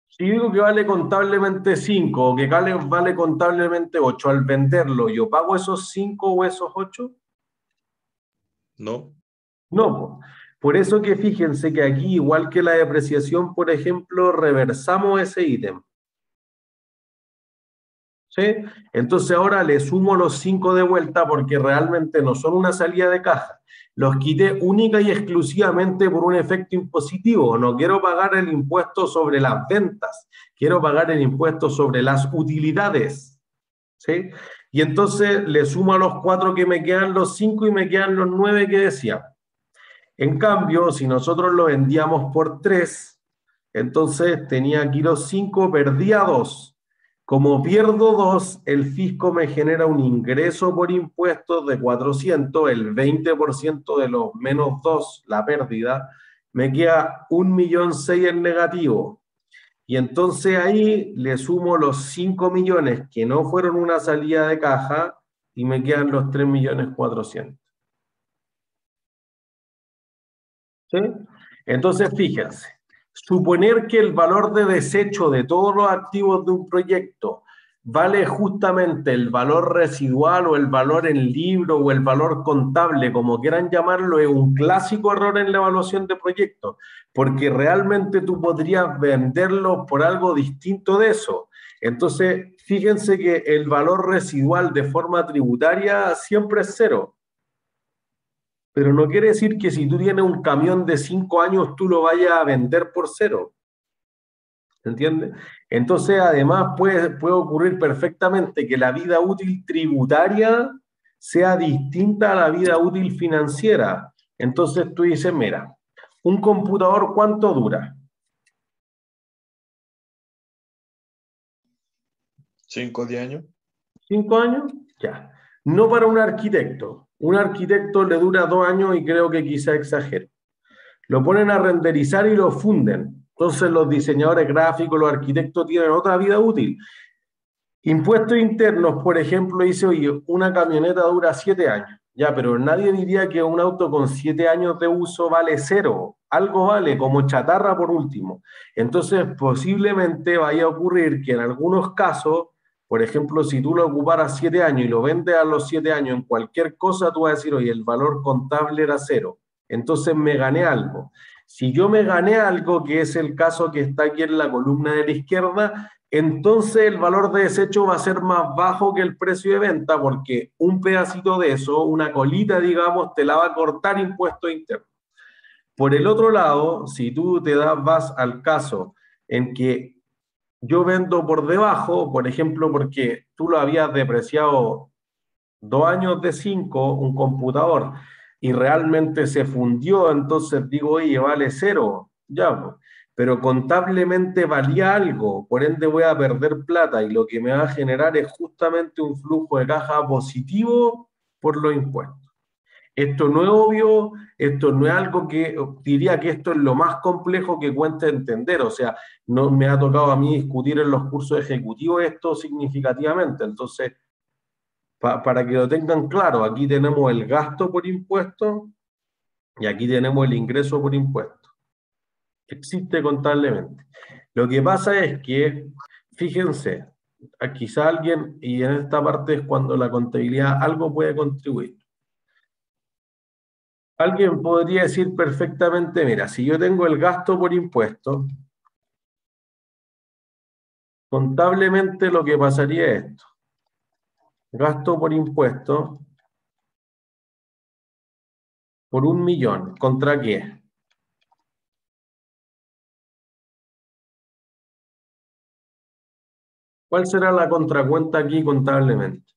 Si digo que vale contablemente 5 o que vale contablemente 8, al venderlo, ¿yo pago esos 5 o esos 8? No. No. Por eso que fíjense que aquí, igual que la depreciación, por ejemplo, reversamos ese ítem. ¿Sí? Entonces ahora le sumo los 5 de vuelta porque realmente no son una salida de caja. Los quité única y exclusivamente por un efecto impositivo. No quiero pagar el impuesto sobre las ventas, quiero pagar el impuesto sobre las utilidades. ¿Sí? Y entonces le sumo a los 4 que me quedan los 5 y me quedan los 9 que decía. En cambio, si nosotros lo vendíamos por 3, entonces tenía aquí los 5, perdía 2. Como pierdo 2, el fisco me genera un ingreso por impuestos de 400, el 20% de los menos 2, la pérdida, me queda 1.600.000 en negativo. Y entonces ahí le sumo los 5 millones que no fueron una salida de caja y me quedan los 3.400.000. ¿Sí? Entonces, fíjense, suponer que el valor de desecho de todos los activos de un proyecto vale justamente el valor residual o el valor en libro o el valor contable, como quieran llamarlo, es un clásico error en la evaluación de proyectos, porque realmente tú podrías venderlo por algo distinto de eso. Entonces, fíjense que el valor residual de forma tributaria siempre es 0. Pero no quiere decir que si tú tienes un camión de 5 años, tú lo vayas a vender por 0. ¿Entiendes? Entonces, además, puede ocurrir perfectamente que la vida útil tributaria sea distinta a la vida útil financiera. Entonces tú dices, mira, un computador, ¿cuánto dura? 5 o 10 años. 5 años, ya. No para un arquitecto. Un arquitecto le dura 2 años y creo que quizá exagero. Lo ponen a renderizar y lo funden. Entonces los diseñadores gráficos, los arquitectos tienen otra vida útil. Impuestos internos, por ejemplo, dice, oye, una camioneta dura 7 años. Ya, pero nadie diría que un auto con 7 años de uso vale 0. Algo vale, como chatarra por último. Entonces, posiblemente vaya a ocurrir que en algunos casos, por ejemplo, si tú lo ocuparas 7 años y lo vendes a los 7 años en cualquier cosa, tú vas a decir, oye, el valor contable era 0. Entonces me gané algo. Si yo me gané algo, que es el caso que está aquí en la columna de la izquierda, entonces el valor de desecho va a ser más bajo que el precio de venta, porque un pedacito de eso, una colita, digamos, te la va a cortar impuesto interno. Por el otro lado, si tú vas al caso en que yo vendo por debajo, por ejemplo, porque tú lo habías depreciado 2 años de 5, un computador, y realmente se fundió, entonces digo, oye, vale 0, ya, pues. Pero contablemente valía algo, por ende voy a perder plata y lo que me va a generar es justamente un flujo de caja positivo por los impuestos. Esto no es obvio, esto no es algo que diría que esto es lo más complejo que cuesta entender, o sea, no me ha tocado a mí discutir en los cursos ejecutivos esto significativamente, entonces, para que lo tengan claro, aquí tenemos el gasto por impuesto y aquí tenemos el ingreso por impuesto. Existe contablemente. Lo que pasa es que, fíjense, quizá alguien, y en esta parte es cuando la contabilidad algo puede contribuir. Alguien podría decir perfectamente, mira, si yo tengo el gasto por impuesto, contablemente lo que pasaría es esto. Gasto por impuesto por 1 millón. ¿Contra qué? ¿Cuál será la contracuenta aquí contablemente?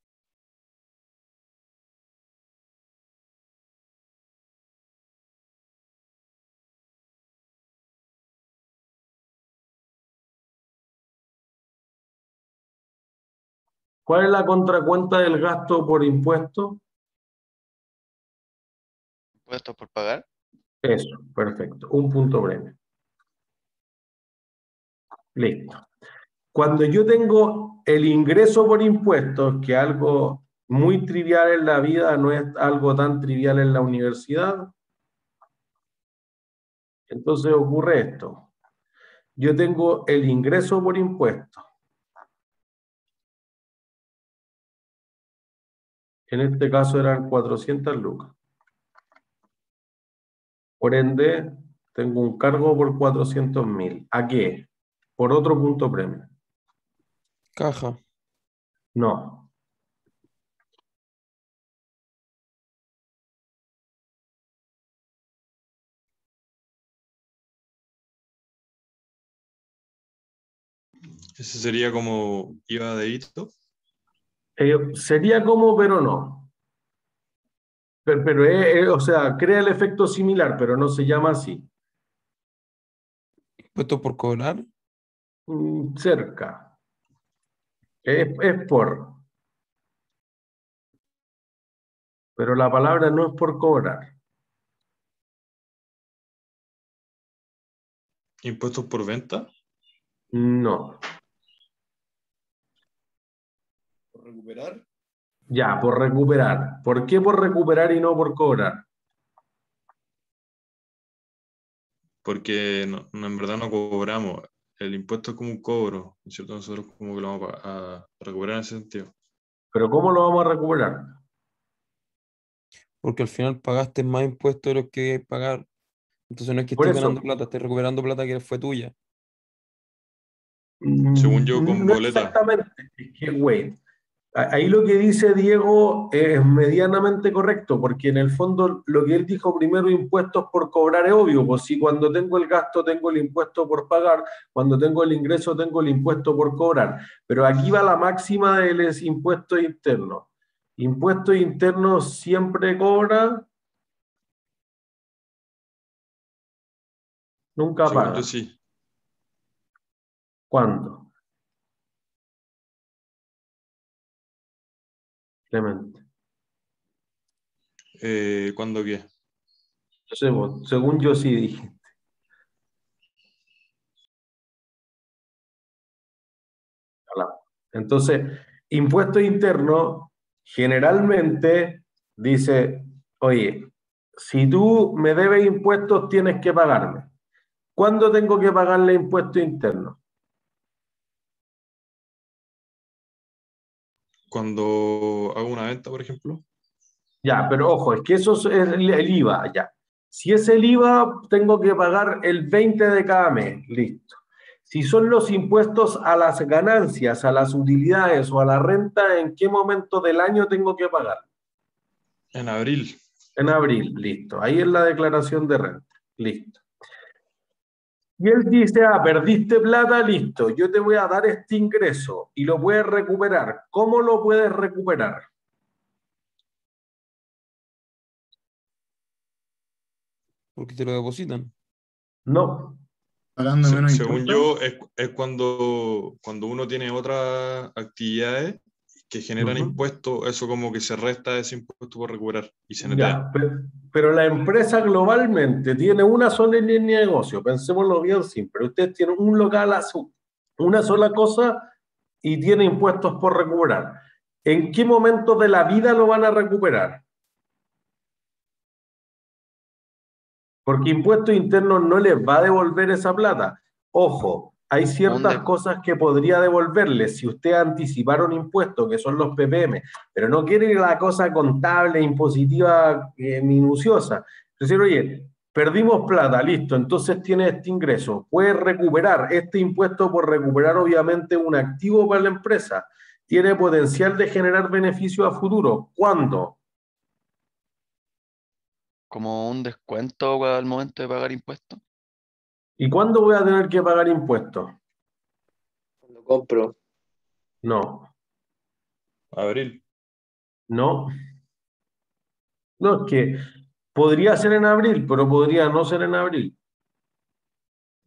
¿Cuál es la contracuenta del gasto por impuesto? ¿Impuestos por pagar? Eso, perfecto. Un punto breve. Listo. Cuando yo tengo el ingreso por impuestos, que es algo muy trivial en la vida, no es algo tan trivial en la universidad, entonces ocurre esto. Yo tengo el ingreso por impuestos. En este caso eran 400 lucas. Por ende, tengo un cargo por 400.000. ¿A qué? Por otro punto premio. Caja. No. Ese sería como IVA de débito. Sería como, pero no. Pero o sea, crea el efecto similar, pero no se llama así. ¿Impuestos por cobrar? Cerca. Es por. Pero la palabra no es por cobrar. ¿Impuestos por venta? No. ¿Por recuperar? Ya, por recuperar. ¿Por qué por recuperar y no por cobrar? Porque en verdad no cobramos. El impuesto es como un cobro, ¿no es cierto? Nosotros como que lo vamos a recuperar en ese sentido. ¿Pero cómo lo vamos a recuperar? Porque al final pagaste más impuestos de los que debías pagar. Entonces no es que Por estés eso. ganando plata, estés recuperando plata que fue tuya. Según yo, con No boleta. exactamente. Es que, güey, ahí lo que dice Diego es medianamente correcto, porque en el fondo lo que él dijo primero, impuestos por cobrar, es obvio, pues si cuando tengo el gasto tengo el impuesto por pagar, cuando tengo el ingreso tengo el impuesto por cobrar. Pero aquí va la máxima de los impuestos internos. Impuestos internos siempre cobra, nunca Según yo paga. sí. ¿Cuándo? Clemente. ¿Cuándo qué? No sé, vos, según yo sí dije. Entonces, impuesto interno generalmente dice, oye, si tú me debes impuestos tienes que pagarme. ¿Cuándo tengo que pagarle impuesto interno? Cuando hago una venta, por ejemplo. Ya, pero ojo, es que eso es el IVA, ya. Si es el IVA, tengo que pagar el 20 de cada mes, listo. Si son los impuestos a las ganancias, a las utilidades o a la renta, ¿en qué momento del año tengo que pagar? En abril. En abril, listo. Ahí es la declaración de renta, listo. Y él dice, perdiste plata, listo, yo te voy a dar este ingreso y lo puedes recuperar. ¿Cómo lo puedes recuperar? Porque te lo depositan. No. Pagando menos Según impuestos. yo, es cuando uno tiene otras actividades que generan impuestos, eso como que se resta ese impuesto por recuperar y se netea. Ya, pero la empresa globalmente tiene una sola línea de negocio, pensémoslo bien simple. Usted tiene un local azul, una sola cosa y tiene impuestos por recuperar. ¿En qué momento de la vida lo van a recuperar? Porque impuestos internos no les va a devolver esa plata. Ojo, hay ciertas cosas que podría devolverles si usted anticiparon impuestos, que son los PPM, pero no quiere ir a la cosa contable, impositiva, minuciosa. Es decir, oye, perdimos plata, listo, entonces tiene este ingreso. Puede recuperar este impuesto por recuperar obviamente un activo para la empresa. Tiene potencial de generar beneficio a futuro. ¿Cuándo? como un descuento al momento de pagar impuestos. ¿Y cuándo voy a tener que pagar impuestos? Cuando compro. No, Abril. no. No, es que podría ser en abril, pero podría no ser en abril.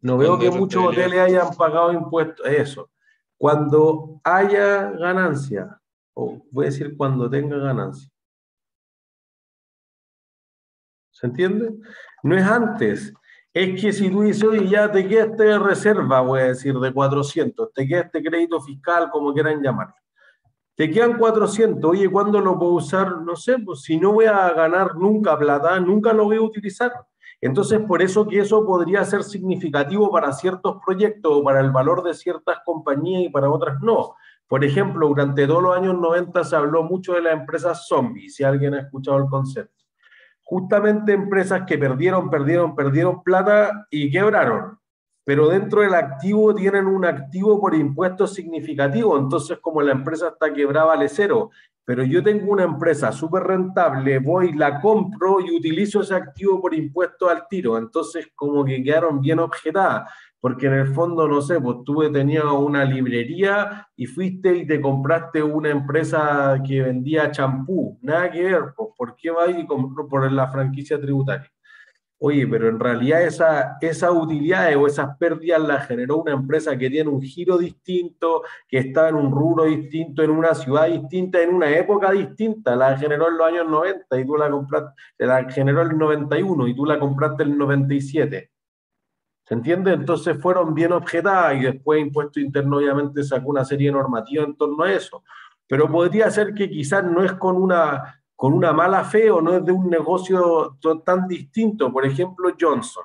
No veo ¿Cuándo que hay muchos rentabilidad? hoteles hayan pagado impuestos. Eso. Cuando haya ganancia, o voy a decir cuando tenga ganancia. ¿Se entiende? No es antes. Es que si tú dices, oye, ya te queda este reserva, voy a decir, de 400, te queda este crédito fiscal, como quieran llamarlo. Te quedan 400, oye, ¿cuándo lo puedo usar? No sé, pues si no voy a ganar nunca plata, nunca lo voy a utilizar. Entonces, por eso que eso podría ser significativo para ciertos proyectos o para el valor de ciertas compañías y para otras no. Por ejemplo, durante todos los años 90 se habló mucho de las empresas zombies, si alguien ha escuchado el concepto. Justamente empresas que perdieron plata y quebraron. Pero dentro del activo tienen un activo por impuestos significativo, entonces como la empresa está quebrada vale cero, pero yo tengo una empresa súper rentable, voy, la compro y utilizo ese activo por impuestos al tiro, entonces como que quedaron bien objetadas, porque en el fondo, no sé, pues tú tenías una librería y fuiste y te compraste una empresa que vendía champú, nada que ver, pues, ¿por qué vas y compró por la franquicia tributaria? Oye, pero en realidad esa utilidades o esas pérdidas las generó una empresa que tiene un giro distinto, que está en un rubro distinto, en una ciudad distinta, en una época distinta. La generó en los años 90 y tú la compraste, la generó en el 91 y tú la compraste en el 97. ¿Se entiende? Entonces fueron bien objetadas y después Impuesto Interno obviamente sacó una serie de normativas en torno a eso. Pero podría ser que quizás no es con una mala fe o no es de un negocio tan distinto. Por ejemplo, Johnson.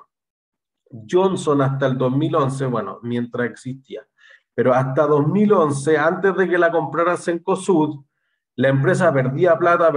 Johnson hasta el 2011, bueno, mientras existía, pero hasta 2011, antes de que la comprara Cencosud, la empresa perdía plata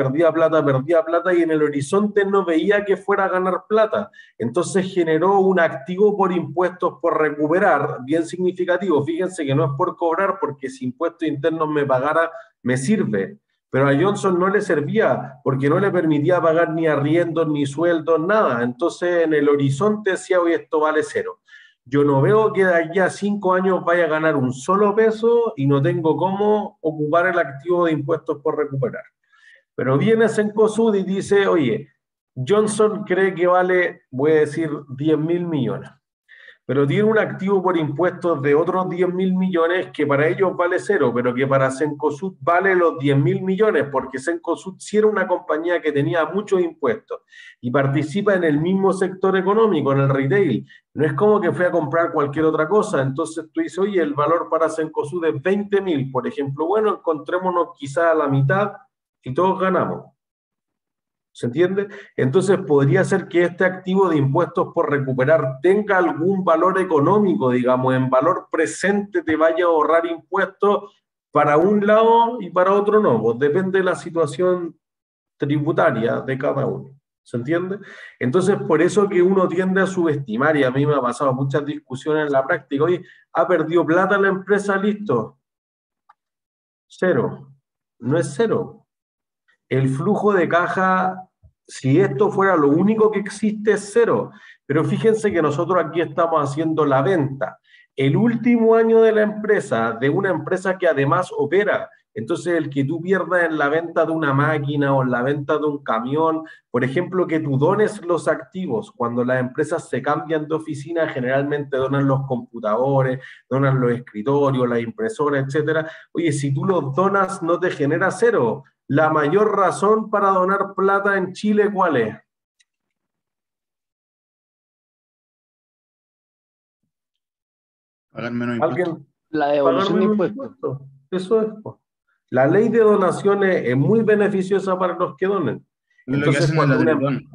y en el horizonte no veía que fuera a ganar plata. Entonces generó un activo por impuestos por recuperar bien significativo. Fíjense que no es por cobrar, porque si impuestos internos me pagara, me sirve. Pero a Johnson no le servía porque no le permitía pagar ni arriendos, ni sueldos, nada. Entonces en el horizonte decía, oye, esto vale cero. Yo no veo que de aquí a 5 años vaya a ganar un solo peso y no tengo cómo ocupar el activo de impuestos por recuperar. Pero viene Cencosud y dice, oye, Johnson cree que vale, voy a decir, 10.000 millones. Pero tiene un activo por impuestos de otros 10.000 millones que para ellos vale cero, pero que para Cencosud vale los 10.000 millones, porque Cencosud sí era una compañía que tenía muchos impuestos y participa en el mismo sector económico, en el retail. No es como que fue a comprar cualquier otra cosa. Entonces tú dices, oye, el valor para Cencosud es 20.000, por ejemplo. Bueno, encontrémonos quizás a la mitad y todos ganamos. ¿Se entiende? Entonces podría ser que este activo de impuestos por recuperar tenga algún valor económico, digamos, en valor presente te vaya a ahorrar impuestos para un lado y para otro no, pues depende de la situación tributaria de cada uno. ¿Se entiende? Entonces, por eso que uno tiende a subestimar, y a mí me ha pasado muchas discusiones en la práctica, oye, ¿ha perdido plata la empresa? Listo. Cero. No es cero. El flujo de caja, si esto fuera lo único que existe, es cero. Pero fíjense que nosotros aquí estamos haciendo la venta. El último año de la empresa, de una empresa que además opera. Entonces, el que tú pierdas en la venta de una máquina o en la venta de un camión, por ejemplo, que tú dones los activos. Cuando las empresas se cambian de oficina, generalmente donan los computadores, donan los escritorios, las impresoras, etcétera. Oye, si tú los donas, no te genera cero. La mayor razón para donar plata en Chile, ¿cuál es? Pagar menos impuestos. ¿Alguien? La devolución de impuestos. Eso es. La ley de donaciones es muy beneficiosa para los que donen. Es lo que hacen en la Teletón,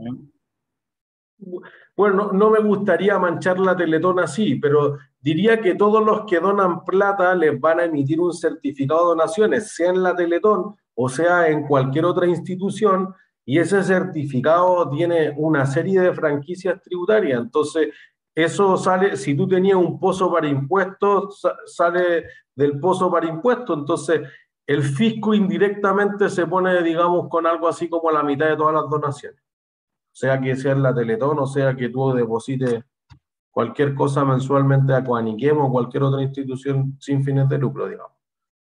¿no? Bueno, no me gustaría manchar la Teletón así, pero diría que todos los que donan plata les van a emitir un certificado de donaciones, sea en la Teletón o sea en cualquier otra institución, y ese certificado tiene una serie de franquicias tributarias. Entonces, eso sale, si tú tenías un pozo para impuestos, sale del pozo para impuestos. Entonces, el fisco indirectamente se pone, digamos, con algo así como la mitad de todas las donaciones. sea que sea en la Teletón, o sea que tú deposites cualquier cosa mensualmente a Coaniquem o cualquier otra institución sin fines de lucro, digamos.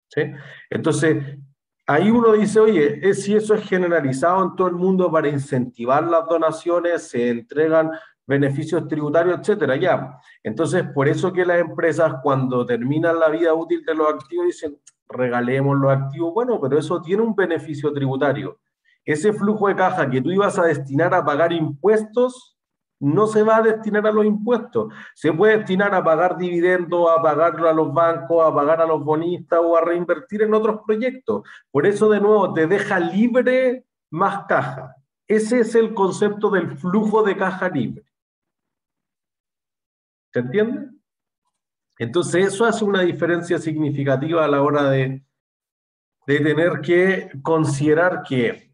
¿Sí? Entonces, ahí uno dice, oye, si eso es generalizado en todo el mundo para incentivar las donaciones, se entregan beneficios tributarios, etcétera, ya. Entonces, por eso que las empresas cuando terminan la vida útil de los activos dicen, regalemos los activos, bueno, pero eso tiene un beneficio tributario. Ese flujo de caja que tú ibas a destinar a pagar impuestos, no se va a destinar a los impuestos. Se puede destinar a pagar dividendos, a pagarlo a los bancos, a pagar a los bonistas o a reinvertir en otros proyectos. Por eso, de nuevo, te deja libre más caja. Ese es el concepto del flujo de caja libre. ¿Se entiende? Entonces, eso hace una diferencia significativa a la hora de tener que considerar que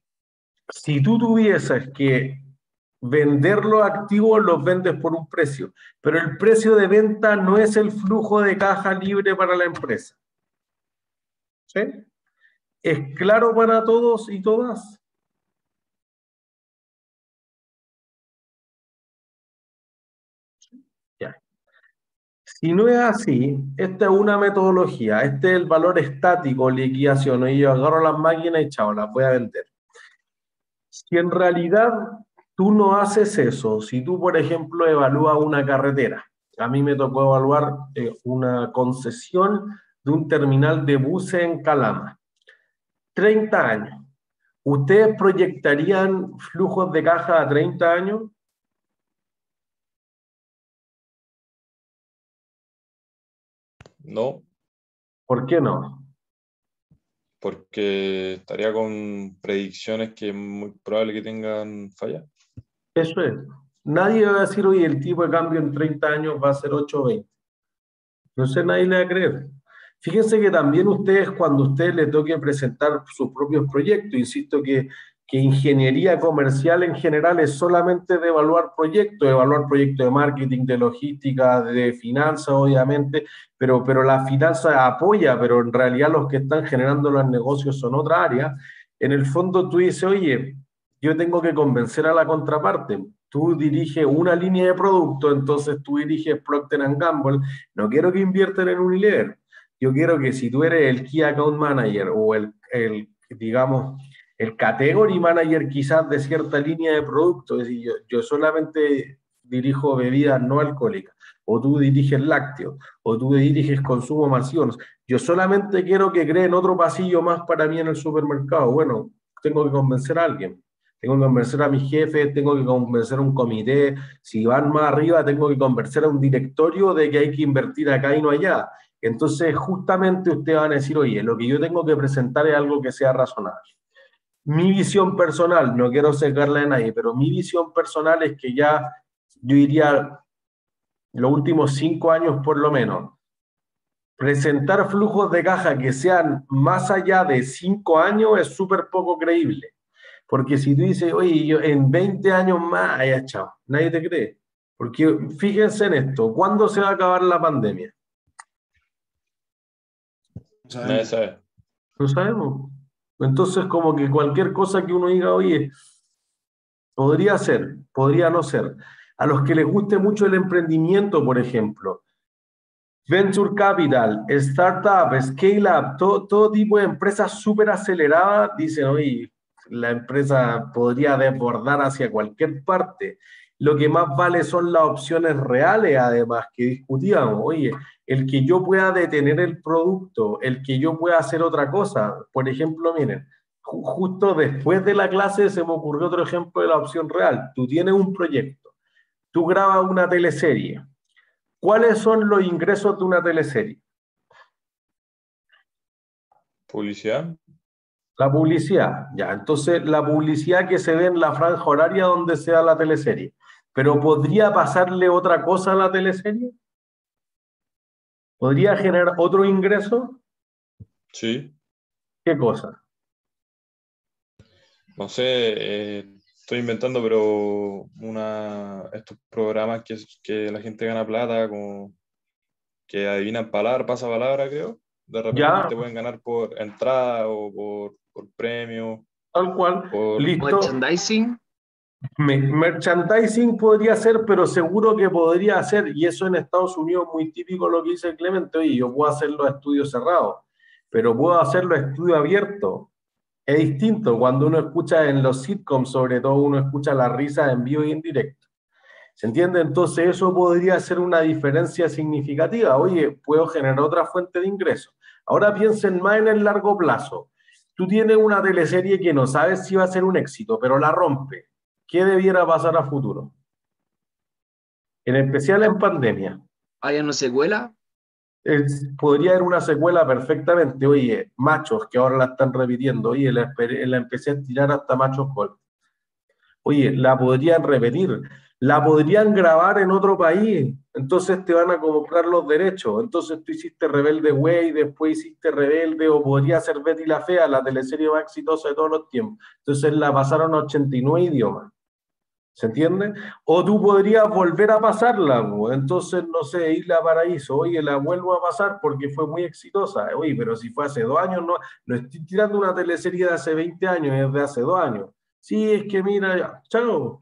si tú tuvieses que vender los activos, los vendes por un precio, pero el precio de venta no es el flujo de caja libre para la empresa. ¿Sí? ¿Es claro para todos y todas? Ya. Si no es así, esta es una metodología, este es el valor estático, liquidación, y yo agarro las máquinas y chao, las voy a vender. Si en realidad tú no haces eso, si tú, por ejemplo, evalúas una carretera, a mí me tocó evaluar una concesión de un terminal de buses en Calama, 30 años. ¿Ustedes proyectarían flujos de caja a 30 años? No, ¿Por qué no? porque estaría con predicciones que es muy probable que tengan falla. Eso es. Nadie va a decir, oye, el tipo de cambio en 30 años va a ser 8,20. No sé, nadie le va a creer. Fíjense que también ustedes, cuando a ustedes les toque presentar sus propios proyectos, insisto que ingeniería comercial en general es solamente de evaluar proyectos de marketing, de logística, de finanzas, obviamente, pero la finanza apoya, pero en realidad los que están generando los negocios son otra área. En el fondo tú dices, oye, yo tengo que convencer a la contraparte. Tú diriges una línea de producto, entonces tú diriges Procter & Gamble. No quiero que inviertan en Unilever. Yo quiero que si tú eres el Key Account Manager o digamos, el Category Manager quizás de cierta línea de productos, es decir, yo solamente dirijo bebidas no alcohólicas, o tú diriges lácteos, o tú diriges consumo masivo. Yo solamente quiero que creen otro pasillo más para mí en el supermercado. Bueno, tengo que convencer a alguien. Tengo que convencer a mi jefe, tengo que convencer a un comité. Si van más arriba, tengo que convencer a un directorio de que hay que invertir acá y no allá. Entonces, justamente ustedes van a decir, oye, lo que yo tengo que presentar es algo que sea razonable. Mi visión personal, no quiero sesgarla de nadie, pero mi visión personal es que ya, yo diría, los últimos 5 años por lo menos, presentar flujos de caja que sean más allá de 5 años es súper poco creíble. Porque si tú dices, oye, yo en 20 años más, ya chao, nadie te cree. Porque fíjense en esto, ¿cuándo se va a acabar la pandemia? Nadie sabe. No sabemos. Entonces, como que cualquier cosa que uno diga, oye, podría ser, podría no ser. A los que les guste mucho el emprendimiento, por ejemplo, Venture Capital, Startup, Scale Up, todo tipo de empresas súper aceleradas, dicen, oye, la empresa podría desbordar hacia cualquier parte. Lo que más vale son las opciones reales, además, que discutíamos. Oye, el que yo pueda detener el producto, el que yo pueda hacer otra cosa. Por ejemplo, miren, justo después de la clase se me ocurrió otro ejemplo de la opción real. Tú tienes un proyecto, tú grabas una teleserie. ¿Cuáles son los ingresos de una teleserie? Publicidad. La publicidad, ya. Entonces, la publicidad que se ve en la franja horaria donde se da la teleserie. ¿Pero podría pasarle otra cosa a la teleserie? ¿Podría generar otro ingreso? Sí. ¿Qué cosa? No sé, estoy inventando, pero estos programas que la gente gana plata, como que adivinan palabra, pasa palabra, creo. De repente Ya. te pueden ganar por entrada o por premio. Tal cual. Por... Listo. Merchandising. Merchandising podría ser, pero seguro que podría hacer, y eso en Estados Unidos es muy típico lo que dice Clemente, oye, yo puedo hacer los estudios cerrados, pero puedo hacer los estudios abiertos. Es distinto cuando uno escucha en los sitcoms, sobre todo uno escucha la risa en vivo y en directo. ¿Se entiende? Entonces eso podría ser una diferencia significativa. Oye, puedo generar otra fuente de ingresos. Ahora piensen más en el largo plazo. Tú tienes una teleserie que no sabes si va a ser un éxito, pero la rompe. ¿Qué debiera pasar a futuro? En especial en pandemia. ¿Hay una secuela? Podría haber una secuela perfectamente. Oye, Machos, que ahora la están repitiendo. Oye, la empecé a tirar hasta Machos Gol. Oye, la podrían repetir, la podrían grabar en otro país, entonces te van a comprar los derechos, entonces tú hiciste Rebelde Way, después hiciste Rebelde, o podría ser Betty la Fea, la teleserie más exitosa de todos los tiempos, entonces la pasaron a 89 idiomas, ¿se entiende? O tú podrías volver a pasarla, entonces, no sé, Isla Paraíso, oye, la vuelvo a pasar porque fue muy exitosa, oye, pero si fue hace 2 años, no estoy tirando una teleserie de hace 20 años, es de hace 2 años. Sí, es que mira, ya, chao.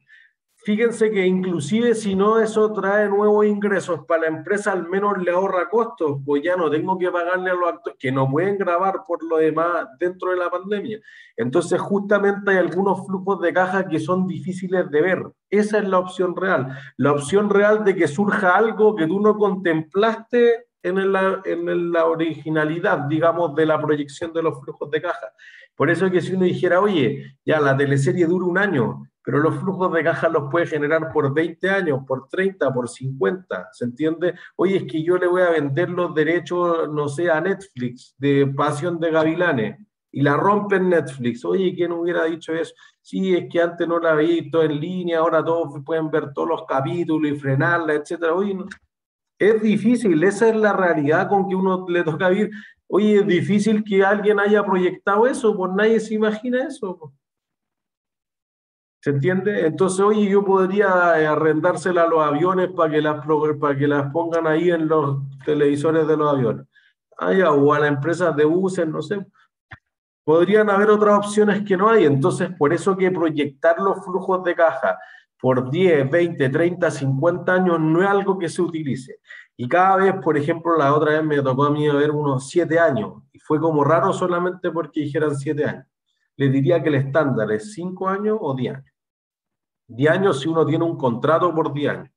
Fíjense que inclusive si no eso trae nuevos ingresos para la empresa, al menos le ahorra costos, pues ya no tengo que pagarle a los actores que no pueden grabar por lo demás dentro de la pandemia. Entonces justamente hay algunos flujos de caja que son difíciles de ver. Esa es la opción real. La opción real de que surja algo que tú no contemplaste en la originalidad, digamos, de la proyección de los flujos de caja. Por eso es que si uno dijera, oye, ya la teleserie dura 1 año, pero los flujos de caja los puede generar por 20 años, por 30, por 50, ¿se entiende? Oye, es que yo le voy a vender los derechos, no sé, a Netflix, de Pasión de Gavilanes, y la rompen Netflix. Oye, ¿quién hubiera dicho eso? Sí, es que antes no la veía todo en línea, ahora todos pueden ver todos los capítulos y frenarla, etcétera. Oye, no. Es difícil, esa es la realidad con que uno le toca vivir. Oye, es difícil que alguien haya proyectado eso, pues nadie se imagina eso. ¿Se entiende? Entonces, oye, yo podría arrendársela a los aviones para que las pongan ahí en los televisores de los aviones. O a las empresas de buses, no sé. Podrían haber otras opciones que no hay. Entonces, por eso que proyectar los flujos de caja por 10, 20, 30, 50 años no es algo que se utilice. Y cada vez, por ejemplo, la otra vez me tocó a mí ver unos 7 años. Y fue como raro solamente porque dijeran 7 años. Les diría que el estándar es 5 años o 10 años. 10 años si uno tiene un contrato por 10 años.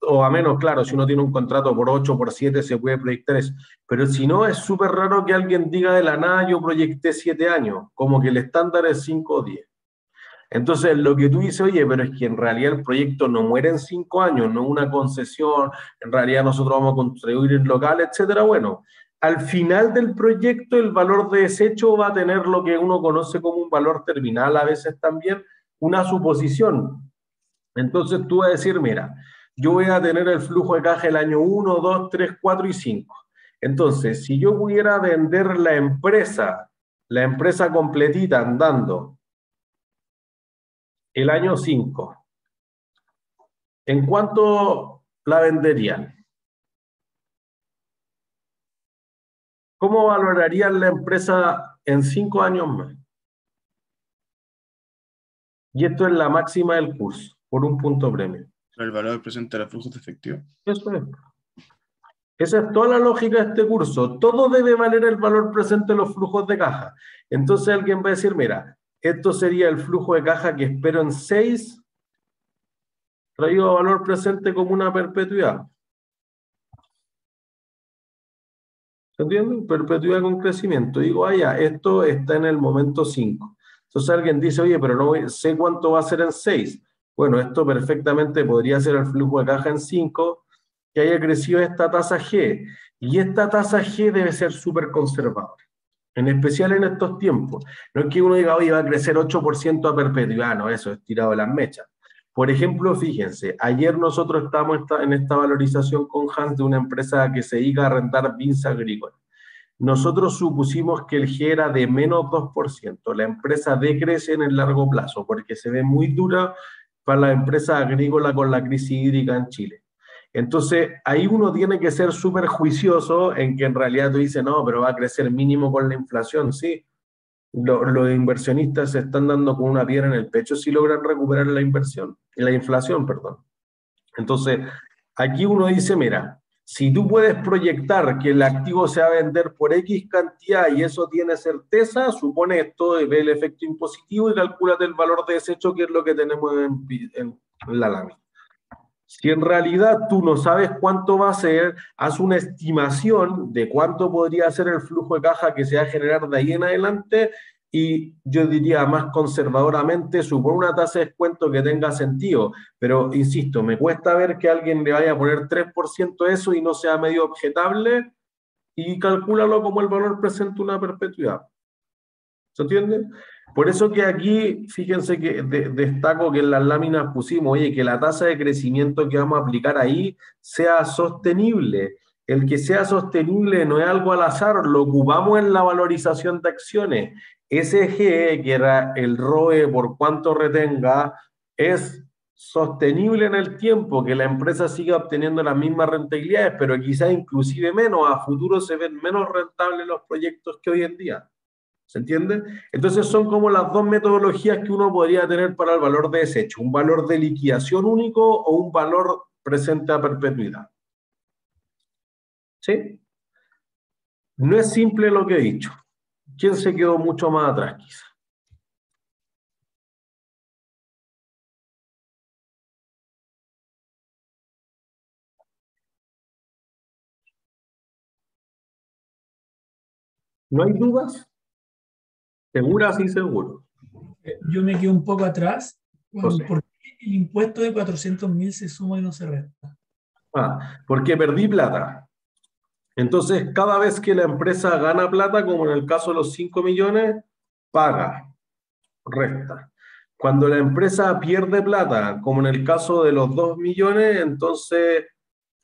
O a menos, claro, si uno tiene un contrato por 8, por 7, se puede proyectar eso. Pero si no, es súper raro que alguien diga de la nada, yo proyecté 7 años, como que el estándar es 5 o 10. Entonces, lo que tú dices, oye, pero es que en realidad el proyecto no muere en 5 años, no es una concesión, en realidad nosotros vamos a construir el local, etcétera. Bueno, al final del proyecto el valor de desecho va a tener lo que uno conoce como un valor terminal, a veces también una suposición. Entonces tú vas a decir, mira, yo voy a tener el flujo de caja el año 1, 2, 3, 4 y 5. Entonces, si yo pudiera vender la empresa completita andando, el año 5, ¿en cuánto la venderían? ¿Cómo valorarían la empresa en 5 años más? Y esto es la máxima del curso, por un punto premio. El valor presente de los flujos de efectivo. Eso es. Esa es toda la lógica de este curso. Todo debe valer el valor presente de los flujos de caja. Entonces alguien va a decir, mira, esto sería el flujo de caja que espero en 6, traído a valor presente como una perpetuidad. ¿Se entiende? Perpetuidad con crecimiento. Digo, esto está en el momento 5. Entonces alguien dice, oye, pero no sé cuánto va a ser en 6. Bueno, esto perfectamente podría ser el flujo de caja en 5, que haya crecido esta tasa G. Y esta tasa G debe ser súper conservadora, en especial en estos tiempos. No es que uno diga, oye, va a crecer 8% a perpetuidad, no, eso es tirado de las mechas. Por ejemplo, fíjense, ayer nosotros estábamos en esta valorización con Hans de una empresa que se dedica a arrendar bienes agrícolas. Nosotros supusimos que el G era de menos 2%. La empresa decrece en el largo plazo porque se ve muy dura para la empresa agrícola con la crisis hídrica en Chile. Entonces, ahí uno tiene que ser súper juicioso en que en realidad tú dices, no, pero va a crecer mínimo con la inflación, sí. Los inversionistas se están dando con una piedra en el pecho si logran recuperar la inflación, perdón. Entonces, aquí uno dice, mira, si tú puedes proyectar que el activo se va a vender por X cantidad y eso tiene certeza, supone esto, ve el efecto impositivo y calcúlate el valor de desecho, que es lo que tenemos en la lámina. Si en realidad tú no sabes cuánto va a ser, haz una estimación de cuánto podría ser el flujo de caja que se va a generar de ahí en adelante y yo diría más conservadoramente, supone una tasa de descuento que tenga sentido, pero insisto, me cuesta ver que alguien le vaya a poner 3% de eso y no sea medio objetable y calcúlalo como el valor presente una perpetuidad. ¿Se entiende? Por eso que aquí, fíjense que destaco que en las láminas pusimos, oye, que la tasa de crecimiento que vamos a aplicar ahí sea sostenible. El que sea sostenible no es algo al azar, lo ocupamos en la valorización de acciones. SG, que era el ROE por cuánto retenga, es sostenible en el tiempo, que la empresa siga obteniendo las mismas rentabilidades, pero quizás inclusive menos, a futuro se ven menos rentables los proyectos que hoy en día. ¿Se entiende? Entonces son como las dos metodologías que uno podría tener para el valor de desecho, un valor de liquidación único o un valor presente a perpetuidad. ¿Sí? No es simple lo que he dicho. ¿Quién se quedó mucho más atrás quizá? ¿No hay dudas? ¿Seguras y seguro? Yo me quedo un poco atrás. José. ¿Por qué el impuesto de 400.000 se suma y no se resta? Porque perdí plata. Entonces, cada vez que la empresa gana plata, como en el caso de los 5 millones, paga, resta. Cuando la empresa pierde plata, como en el caso de los 2 millones, entonces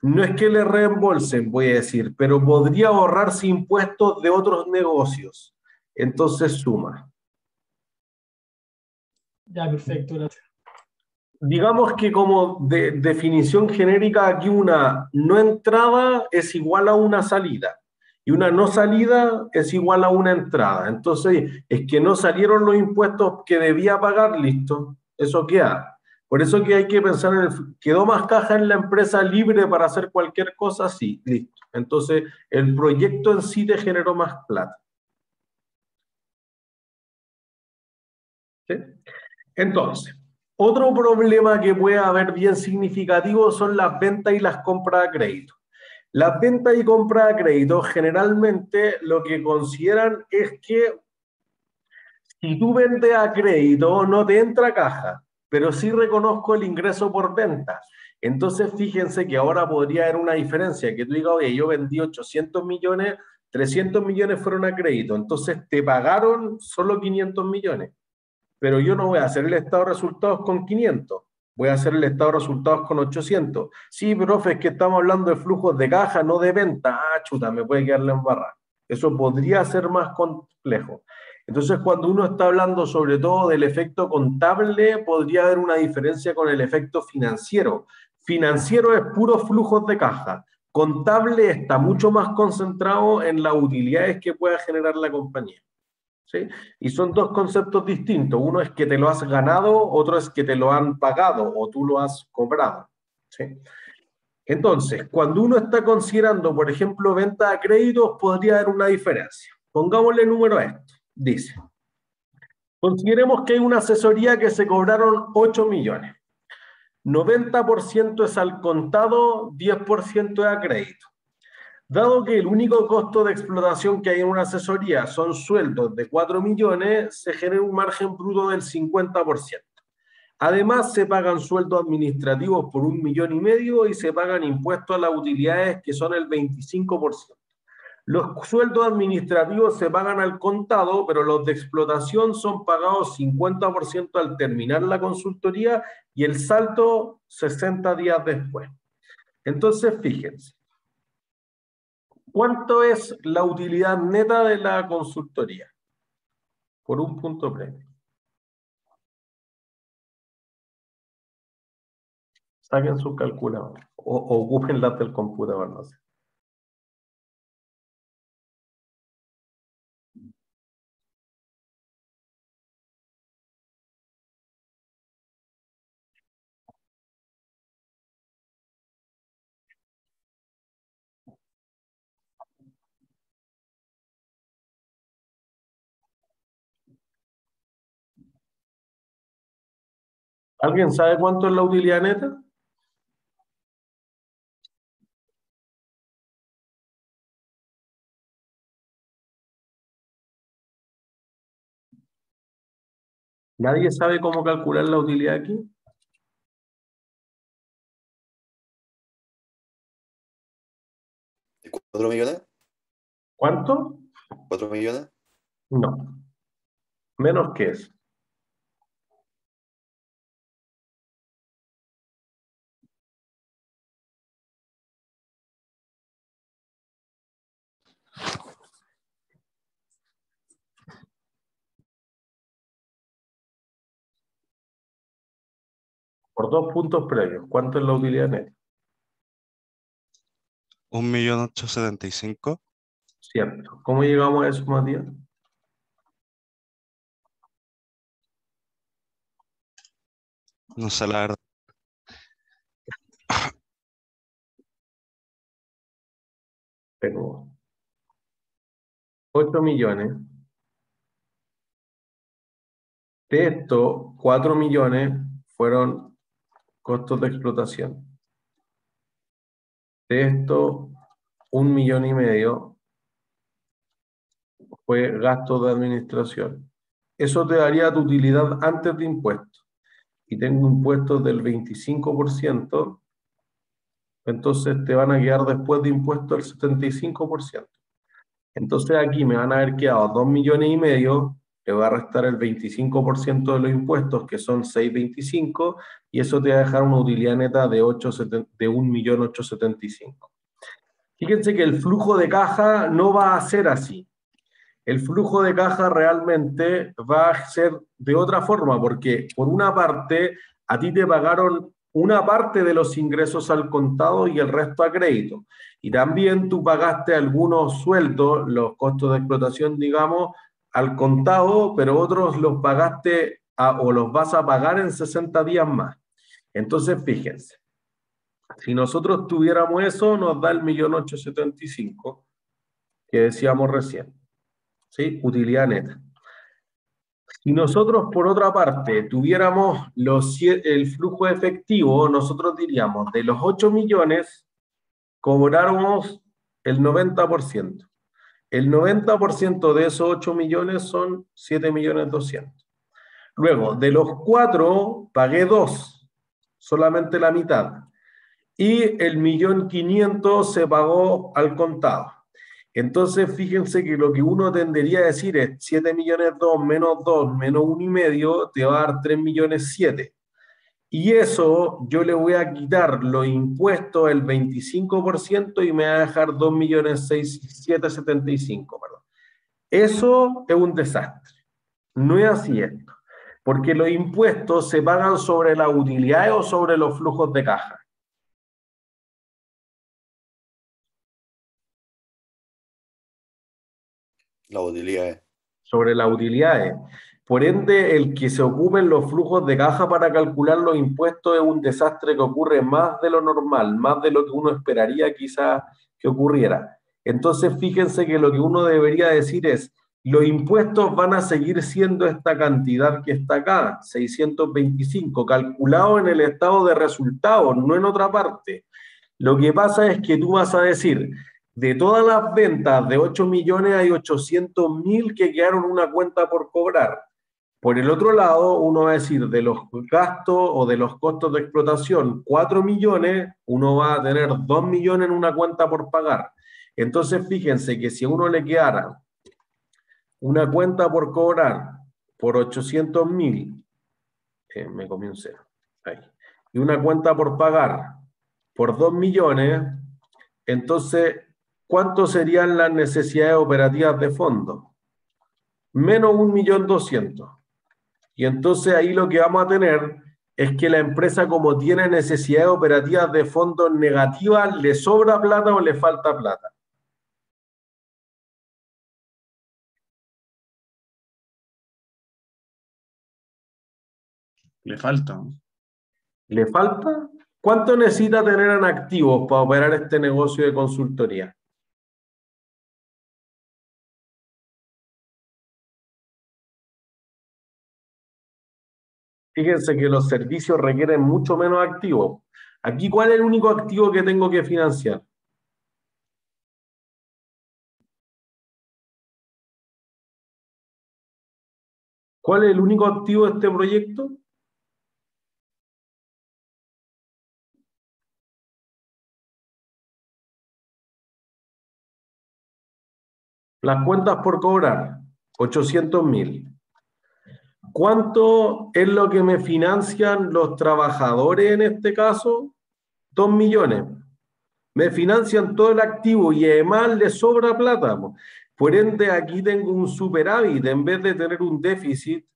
no es que le reembolsen, voy a decir, pero podría ahorrarse impuestos de otros negocios. Entonces suma. Ya, perfecto, gracias. Digamos que como definición genérica, aquí una no entrada es igual a una salida y una no salida es igual a una entrada. Entonces, es que no salieron los impuestos que debía pagar, listo, eso queda. Por eso que hay que pensar ¿quedó más caja en la empresa libre para hacer cualquier cosa? Sí, listo. Entonces, el proyecto en sí te generó más plata. ¿Sí? Entonces, otro problema que puede haber bien significativo son las ventas y las compras a crédito. Las ventas y compras a crédito generalmente lo que consideran es que si tú vendes a crédito no te entra caja, pero sí reconozco el ingreso por venta. Entonces fíjense que ahora podría haber una diferencia, que tú digas, oye, yo vendí 800 millones, 300 millones fueron a crédito, entonces te pagaron solo 500 millones. Pero yo no voy a hacer el estado de resultados con 500, voy a hacer el estado de resultados con 800. Sí, profe, es que estamos hablando de flujos de caja, no de venta. Ah, chuta, me puede quedar la embarrada. Eso podría ser más complejo. Entonces, cuando uno está hablando sobre todo del efecto contable, podría haber una diferencia con el efecto financiero. Financiero es puro flujos de caja. Contable está mucho más concentrado en las utilidades que pueda generar la compañía. ¿Sí? Y son dos conceptos distintos. Uno es que te lo has ganado, otro es que te lo han pagado o tú lo has cobrado. ¿Sí? Entonces, cuando uno está considerando, por ejemplo, venta a créditos, podría haber una diferencia. Pongámosle número a esto. Dice, consideremos que hay una asesoría que se cobraron 8 millones. 90% es al contado, 10% es a crédito. Dado que el único costo de explotación que hay en una asesoría son sueldos de 4 millones, se genera un margen bruto del 50%. Además, se pagan sueldos administrativos por 1,5 millones y se pagan impuestos a las utilidades que son el 25%. Los sueldos administrativos se pagan al contado, pero los de explotación son pagados 50% al terminar la consultoría y el salto 60 días después. Entonces, fíjense. ¿Cuánto es la utilidad neta de la consultoría? Por un punto premio. Saquen su calculador o ocupen las del computador, no sé. ¿Alguien sabe cuánto es la utilidad neta? ¿Nadie sabe cómo calcular la utilidad aquí? ¿4 millones? ¿Cuánto? ¿4 millones? No, menos que eso. Por 2 puntos previos, ¿cuánto es la utilidad neta? 1.875.000. Cierto. ¿Cómo llegamos a eso, Matías? No sé la verdad. Tengo 8 millones. De esto, 4 millones fueron costos de explotación. De esto, 1,5 millones fue gasto de administración. Eso te daría tu utilidad antes de impuestos. Y tengo impuestos del 25%, entonces te van a quedar después de impuestos el 75%. Entonces aquí me van a haber quedado 2,5 millones, le voy a restar el 25% de los impuestos, que son 6,25, y eso te va a dejar una utilidad neta de 1,875,000. Fíjense que el flujo de caja no va a ser así. El flujo de caja realmente va a ser de otra forma, porque por una parte, a ti te pagaron una parte de los ingresos al contado y el resto a crédito. Y también tú pagaste algunos sueldos, los costos de explotación, digamos, al contado, pero otros los pagaste o los vas a pagar en 60 días más. Entonces, fíjense, si nosotros tuviéramos eso, nos da el 1,875,000 que decíamos recién. ¿Sí? Utilidad neta. Si nosotros, por otra parte, tuviéramos el flujo efectivo, nosotros diríamos, de los 8 millones, cobráramos el 90%. El 90% de esos 8 millones son 7,200,000. Luego, de los 4, pagué 2, solamente la mitad. Y el 1,500,000 se pagó al contado. Entonces, fíjense que lo que uno tendería a decir es 7,200,000 menos 2 menos 1,5 te va a dar 3,700,000. Y eso yo le voy a quitar los impuestos el 25% y me va a dejar 2,775,000, perdón. Eso es un desastre. No es así esto. Porque los impuestos se pagan sobre las utilidades o sobre los flujos de caja. La utilidad. Sobre las utilidades. Por ende, el que se ocupen los flujos de caja para calcular los impuestos es un desastre que ocurre más de lo normal, más de lo que uno esperaría quizás que ocurriera. Entonces, fíjense que lo que uno debería decir es, los impuestos van a seguir siendo esta cantidad que está acá, 625, calculado en el estado de resultados, no en otra parte. Lo que pasa es que tú vas a decir, de todas las ventas de 8 millones hay 800,000 que quedaron en una cuenta por cobrar. Por el otro lado, uno va a decir, de los gastos o de los costos de explotación, 4 millones, uno va a tener 2 millones en una cuenta por pagar. Entonces, fíjense que si a uno le quedara una cuenta por cobrar por 800,000, me comí un cero, ahí, y una cuenta por pagar por 2 millones, entonces, ¿cuánto serían las necesidades operativas de fondo? Menos 1,200,000. Y entonces ahí lo que vamos a tener es que la empresa, como tiene necesidades operativas de fondos negativas, ¿le sobra plata o le falta plata? Le falta. ¿Le falta? ¿Cuánto necesita tener en activos para operar este negocio de consultoría? Fíjense que los servicios requieren mucho menos activos. Aquí, ¿cuál es el único activo que tengo que financiar? ¿Cuál es el único activo de este proyecto? Las cuentas por cobrar, 800.000. ¿Cuánto es lo que me financian los trabajadores en este caso? 2 millones. Me financian todo el activo y además le sobra plata. Por ende, aquí tengo un superávit. En vez de tener un déficit,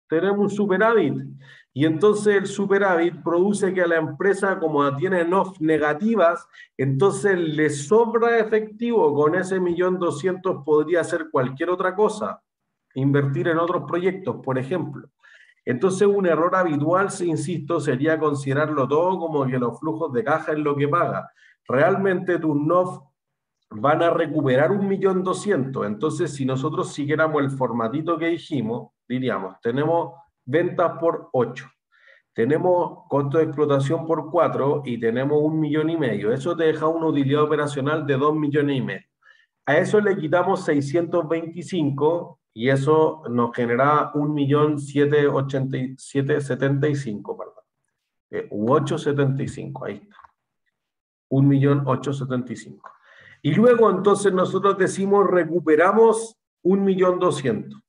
tenemos un superávit. Y entonces el superávit produce que a la empresa, como tiene NOF negativas, entonces le sobra efectivo. Con ese 1.200.000 podría hacer cualquier otra cosa. Invertir en otros proyectos, por ejemplo. Entonces un error habitual, insisto, sería considerarlo todo como que los flujos de caja es lo que paga. Realmente tus NOF van a recuperar 1.200.000. Entonces, si nosotros siguiéramos el formatito que dijimos, diríamos, tenemos ventas por 8, tenemos costo de explotación por 4 y tenemos 1,5 millones. Eso te deja una utilidad operacional de 2,5 millones. A eso le quitamos 625 y eso nos genera 1.775.000, perdón. U 875, ahí está. 1.875.000. Y luego entonces nosotros decimos recuperamos 1.200.000.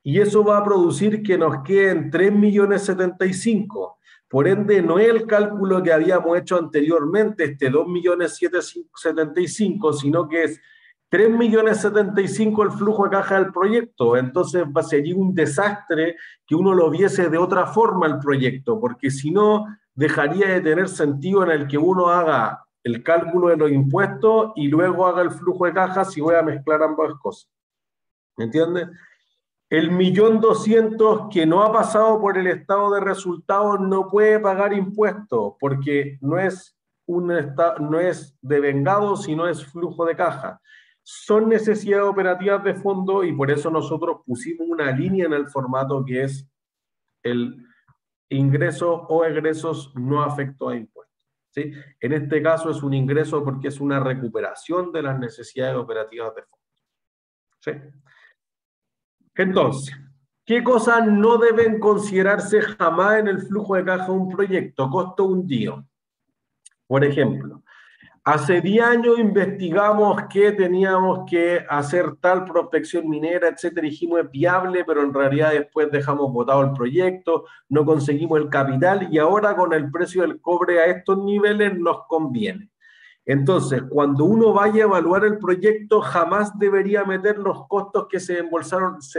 Y eso va a producir que nos queden 3.075.000. Por ende, no es el cálculo que habíamos hecho anteriormente, 2.775.000, sino que es 3.075.000 el flujo de caja del proyecto. Entonces sería un desastre que uno lo viese de otra forma el proyecto, porque si no, dejaría de tener sentido en el que uno haga el cálculo de los impuestos y luego haga el flujo de caja si voy a mezclar ambas cosas. ¿Me entiendes? El 1.200.000 que no ha pasado por el estado de resultados no puede pagar impuestos porque no es devengado, sino es flujo de caja. Son necesidades operativas de fondo y por eso nosotros pusimos una línea en el formato que es el ingreso o egresos no afectos a impuestos. ¿Sí? En este caso es un ingreso porque es una recuperación de las necesidades operativas de fondo. ¿Sí? Entonces, ¿qué cosas no deben considerarse jamás en el flujo de caja de un proyecto? Costo hundido. Por ejemplo, hace 10 años investigamos que teníamos que hacer tal prospección minera, etcétera, dijimos es viable, pero en realidad después dejamos botado el proyecto, no conseguimos el capital y ahora con el precio del cobre a estos niveles nos conviene. Entonces, cuando uno vaya a evaluar el proyecto, jamás debería meter los costos que se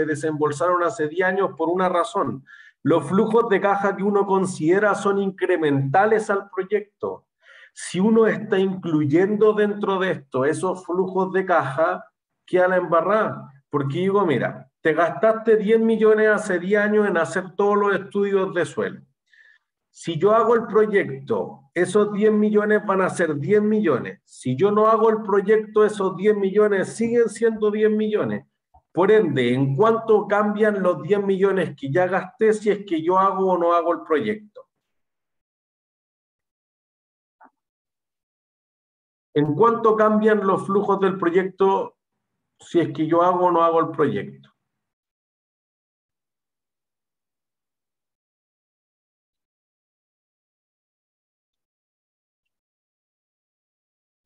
desembolsaron hace 10 años por una razón. Los flujos de caja que uno considera son incrementales al proyecto. Si uno está incluyendo dentro de esto esos flujos de caja, queda la embarrada. Porque digo, mira, te gastaste 10 millones hace 10 años en hacer todos los estudios de suelo. Si yo hago el proyecto, esos 10 millones van a ser 10 millones. Si yo no hago el proyecto, esos 10 millones siguen siendo 10 millones. Por ende, ¿en cuánto cambian los 10 millones que ya gasté si es que yo hago o no hago el proyecto? ¿En cuánto cambian los flujos del proyecto si es que yo hago o no hago el proyecto?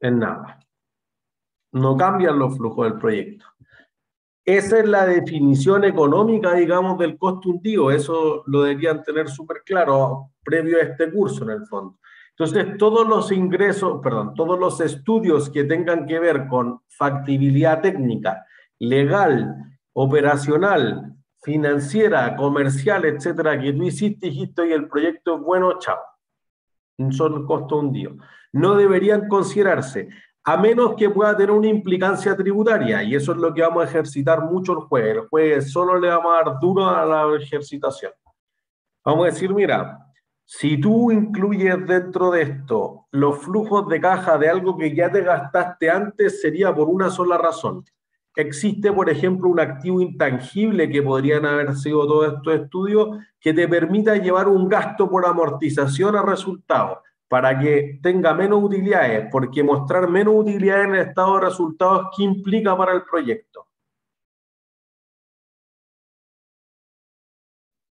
En nada. No cambian los flujos del proyecto. Esa es la definición económica, digamos, del costo hundido. Eso lo deberían tener súper claro previo a este curso, en el fondo. Entonces, todos los ingresos, todos los estudios que tengan que ver con factibilidad técnica, legal, operacional, financiera, comercial, etcétera, que tú hiciste, dijiste, y el proyecto es bueno, chao. Son costos hundidos. No deberían considerarse, a menos que pueda tener una implicancia tributaria, y eso es lo que vamos a ejercitar mucho el jueves. El jueves solo le vamos a dar duro a la ejercitación. Vamos a decir, mira, si tú incluyes dentro de esto los flujos de caja de algo que ya te gastaste antes, sería por una sola razón. existe, por ejemplo, un activo intangible que podrían haber sido todos estos estudios que te permita llevar un gasto por amortización a resultados para que tenga menos utilidades, porque mostrar menos utilidades en el estado de resultados, ¿qué implica para el proyecto?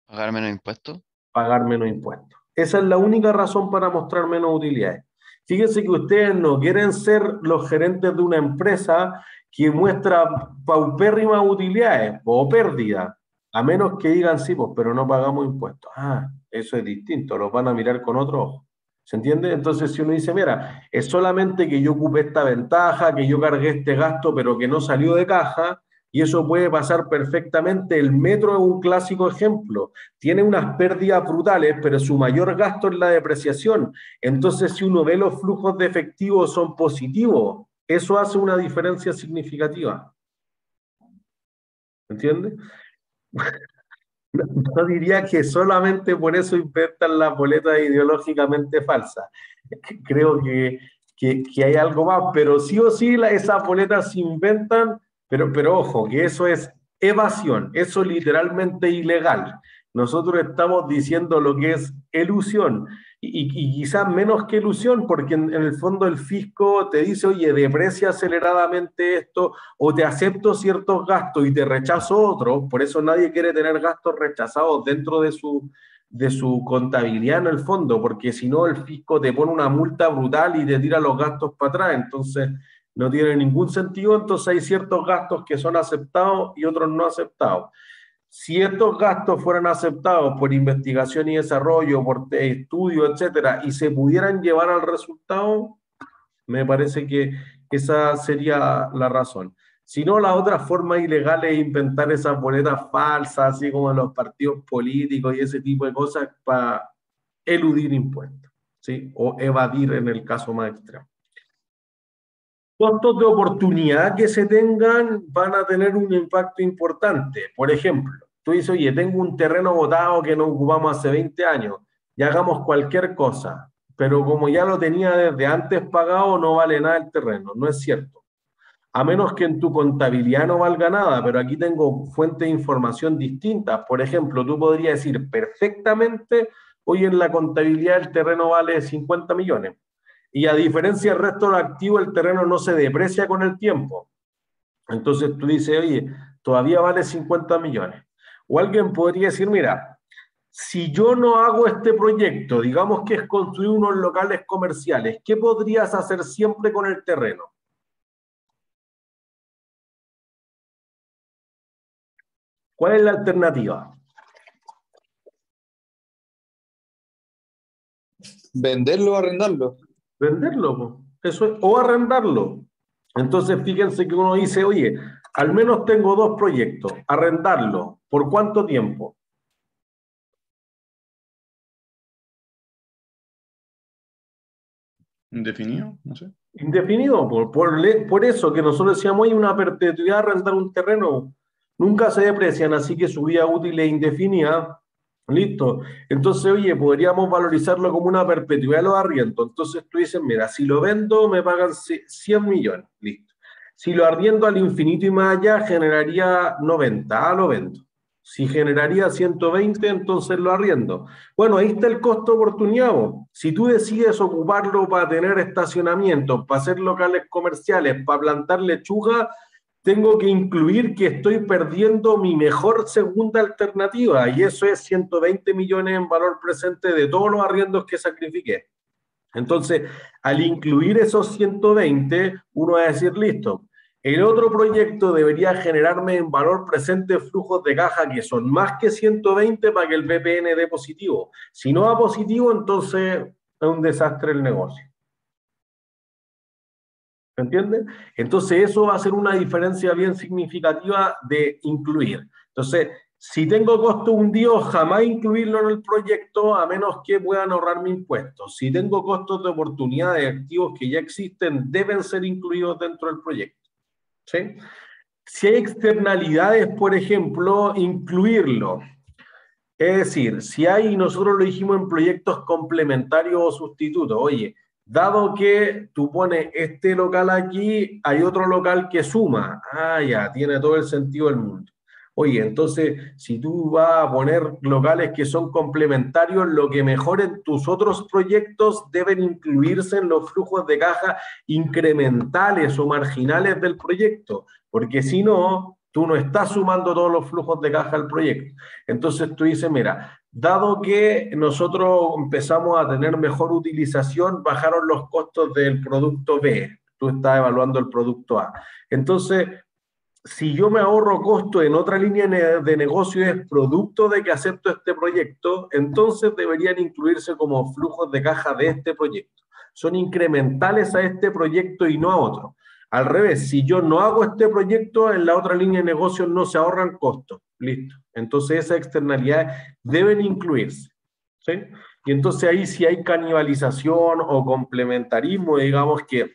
¿Pagar menos impuestos? Pagar menos impuestos. Esa es la única razón para mostrar menos utilidades. Fíjense que ustedes no quieren ser los gerentes de una empresa que muestra paupérrimas utilidades o pérdidas, a menos que digan sí, pues, pero no pagamos impuestos. Ah, eso es distinto, los van a mirar con otro ojo. ¿Se entiende? Entonces, si uno dice, mira, es solamente que yo ocupé esta ventaja, que yo cargué este gasto, pero que no salió de caja, y eso puede pasar perfectamente. El metro es un clásico ejemplo. Tiene unas pérdidas brutales, pero su mayor gasto es la depreciación. Entonces, si uno ve los flujos de efectivo son positivos, eso hace una diferencia significativa. ¿Entiende? No diría que solamente por eso inventan las boletas ideológicamente falsas. Creo que hay algo más, pero sí o sí esas boletas se inventan, pero ojo, que eso es evasión, eso es literalmente ilegal. Nosotros estamos diciendo lo que es elusión, y quizás menos que ilusión, porque en el fondo el fisco te dice, oye, deprecia aceleradamente esto, o te acepto ciertos gastos y te rechazo otros. Por eso nadie quiere tener gastos rechazados dentro de su contabilidad en el fondo, porque si no el fisco te pone una multa brutal y te tira los gastos para atrás, entonces no tiene ningún sentido. Entonces hay ciertos gastos que son aceptados y otros no aceptados. Si estos gastos fueran aceptados por investigación y desarrollo, por estudio, etcétera, y se pudieran llevar al resultado, me parece que esa sería la razón. Si no, la otra forma ilegal es inventar esas boletas falsas, así como en los partidos políticos y ese tipo de cosas, para eludir impuestos, ¿sí? O evadir en el caso más extremo. Costos de oportunidad que se tengan van a tener un impacto importante. Por ejemplo, tú dices, oye, tengo un terreno botado que no ocupamos hace 20 años y hagamos cualquier cosa, pero como ya lo tenía desde antes pagado, no vale nada el terreno. No es cierto. A menos que en tu contabilidad no valga nada, pero aquí tengo fuentes de información distintas. Por ejemplo, tú podrías decir perfectamente, hoy en la contabilidad el terreno vale 50 millones. Y a diferencia del resto del activo, el terreno no se deprecia con el tiempo. Entonces tú dices, oye, todavía vale 50 millones. O alguien podría decir, mira, si yo no hago este proyecto, digamos que es construir unos locales comerciales, ¿qué podrías hacer siempre con el terreno? ¿Cuál es la alternativa? ¿Venderlo o arrendarlo? Venderlo, eso es, o arrendarlo. Entonces, fíjense que uno dice, oye, al menos tengo dos proyectos, arrendarlo. ¿Por cuánto tiempo? ¿Indefinido? No sé. Indefinido, por eso que nosotros decíamos, hay una perpetuidad de arrendar un terreno. Nunca se deprecian, así que su vida útil es indefinida. Listo. Entonces, oye, podríamos valorizarlo como una perpetuidad de los arriendos. Entonces tú dices, mira, si lo vendo me pagan 100 millones. Listo. Si lo arriendo al infinito y más allá, generaría 90. Lo vendo. Si generaría 120, entonces lo arriendo. Bueno, ahí está el costo de oportunidad. Si tú decides ocuparlo para tener estacionamiento, para hacer locales comerciales, para plantar lechuga, tengo que incluir que estoy perdiendo mi mejor segunda alternativa, y eso es 120 millones en valor presente de todos los arriendos que sacrifiqué. Entonces, al incluir esos 120, uno va a decir, listo, el otro proyecto debería generarme en valor presente flujos de caja que son más que 120 para que el BPN dé positivo. Si no da positivo, entonces es un desastre el negocio. ¿Entiendes? Entonces eso va a ser una diferencia bien significativa de incluir. Entonces, si tengo costo hundido, jamás incluirlo en el proyecto a menos que puedan ahorrarme impuestos. Si tengo costos de oportunidad de activos que ya existen, deben ser incluidos dentro del proyecto. ¿Sí? Si hay externalidades, por ejemplo, incluirlo. Es decir, si hay, nosotros lo dijimos en proyectos complementarios o sustitutos, oye, dado que tú pones este local aquí, hay otro local que suma. Ah, ya, tiene todo el sentido del mundo. Oye, entonces, si tú vas a poner locales que son complementarios, lo que mejoren tus otros proyectos deben incluirse en los flujos de caja incrementales o marginales del proyecto, porque si no, tú no estás sumando todos los flujos de caja al proyecto. Entonces tú dices, mira, dado que nosotros empezamos a tener mejor utilización, bajaron los costos del producto B, tú estás evaluando el producto A. Entonces, si yo me ahorro costo en otra línea de negocio es producto de que acepto este proyecto, entonces deberían incluirse como flujos de caja de este proyecto. Son incrementales a este proyecto y no a otro. Al revés, si yo no hago este proyecto, en la otra línea de negocio no se ahorran costos. Listo. Entonces esas externalidades deben incluirse. ¿Sí? Y entonces ahí si hay canibalización o complementarismo, digamos que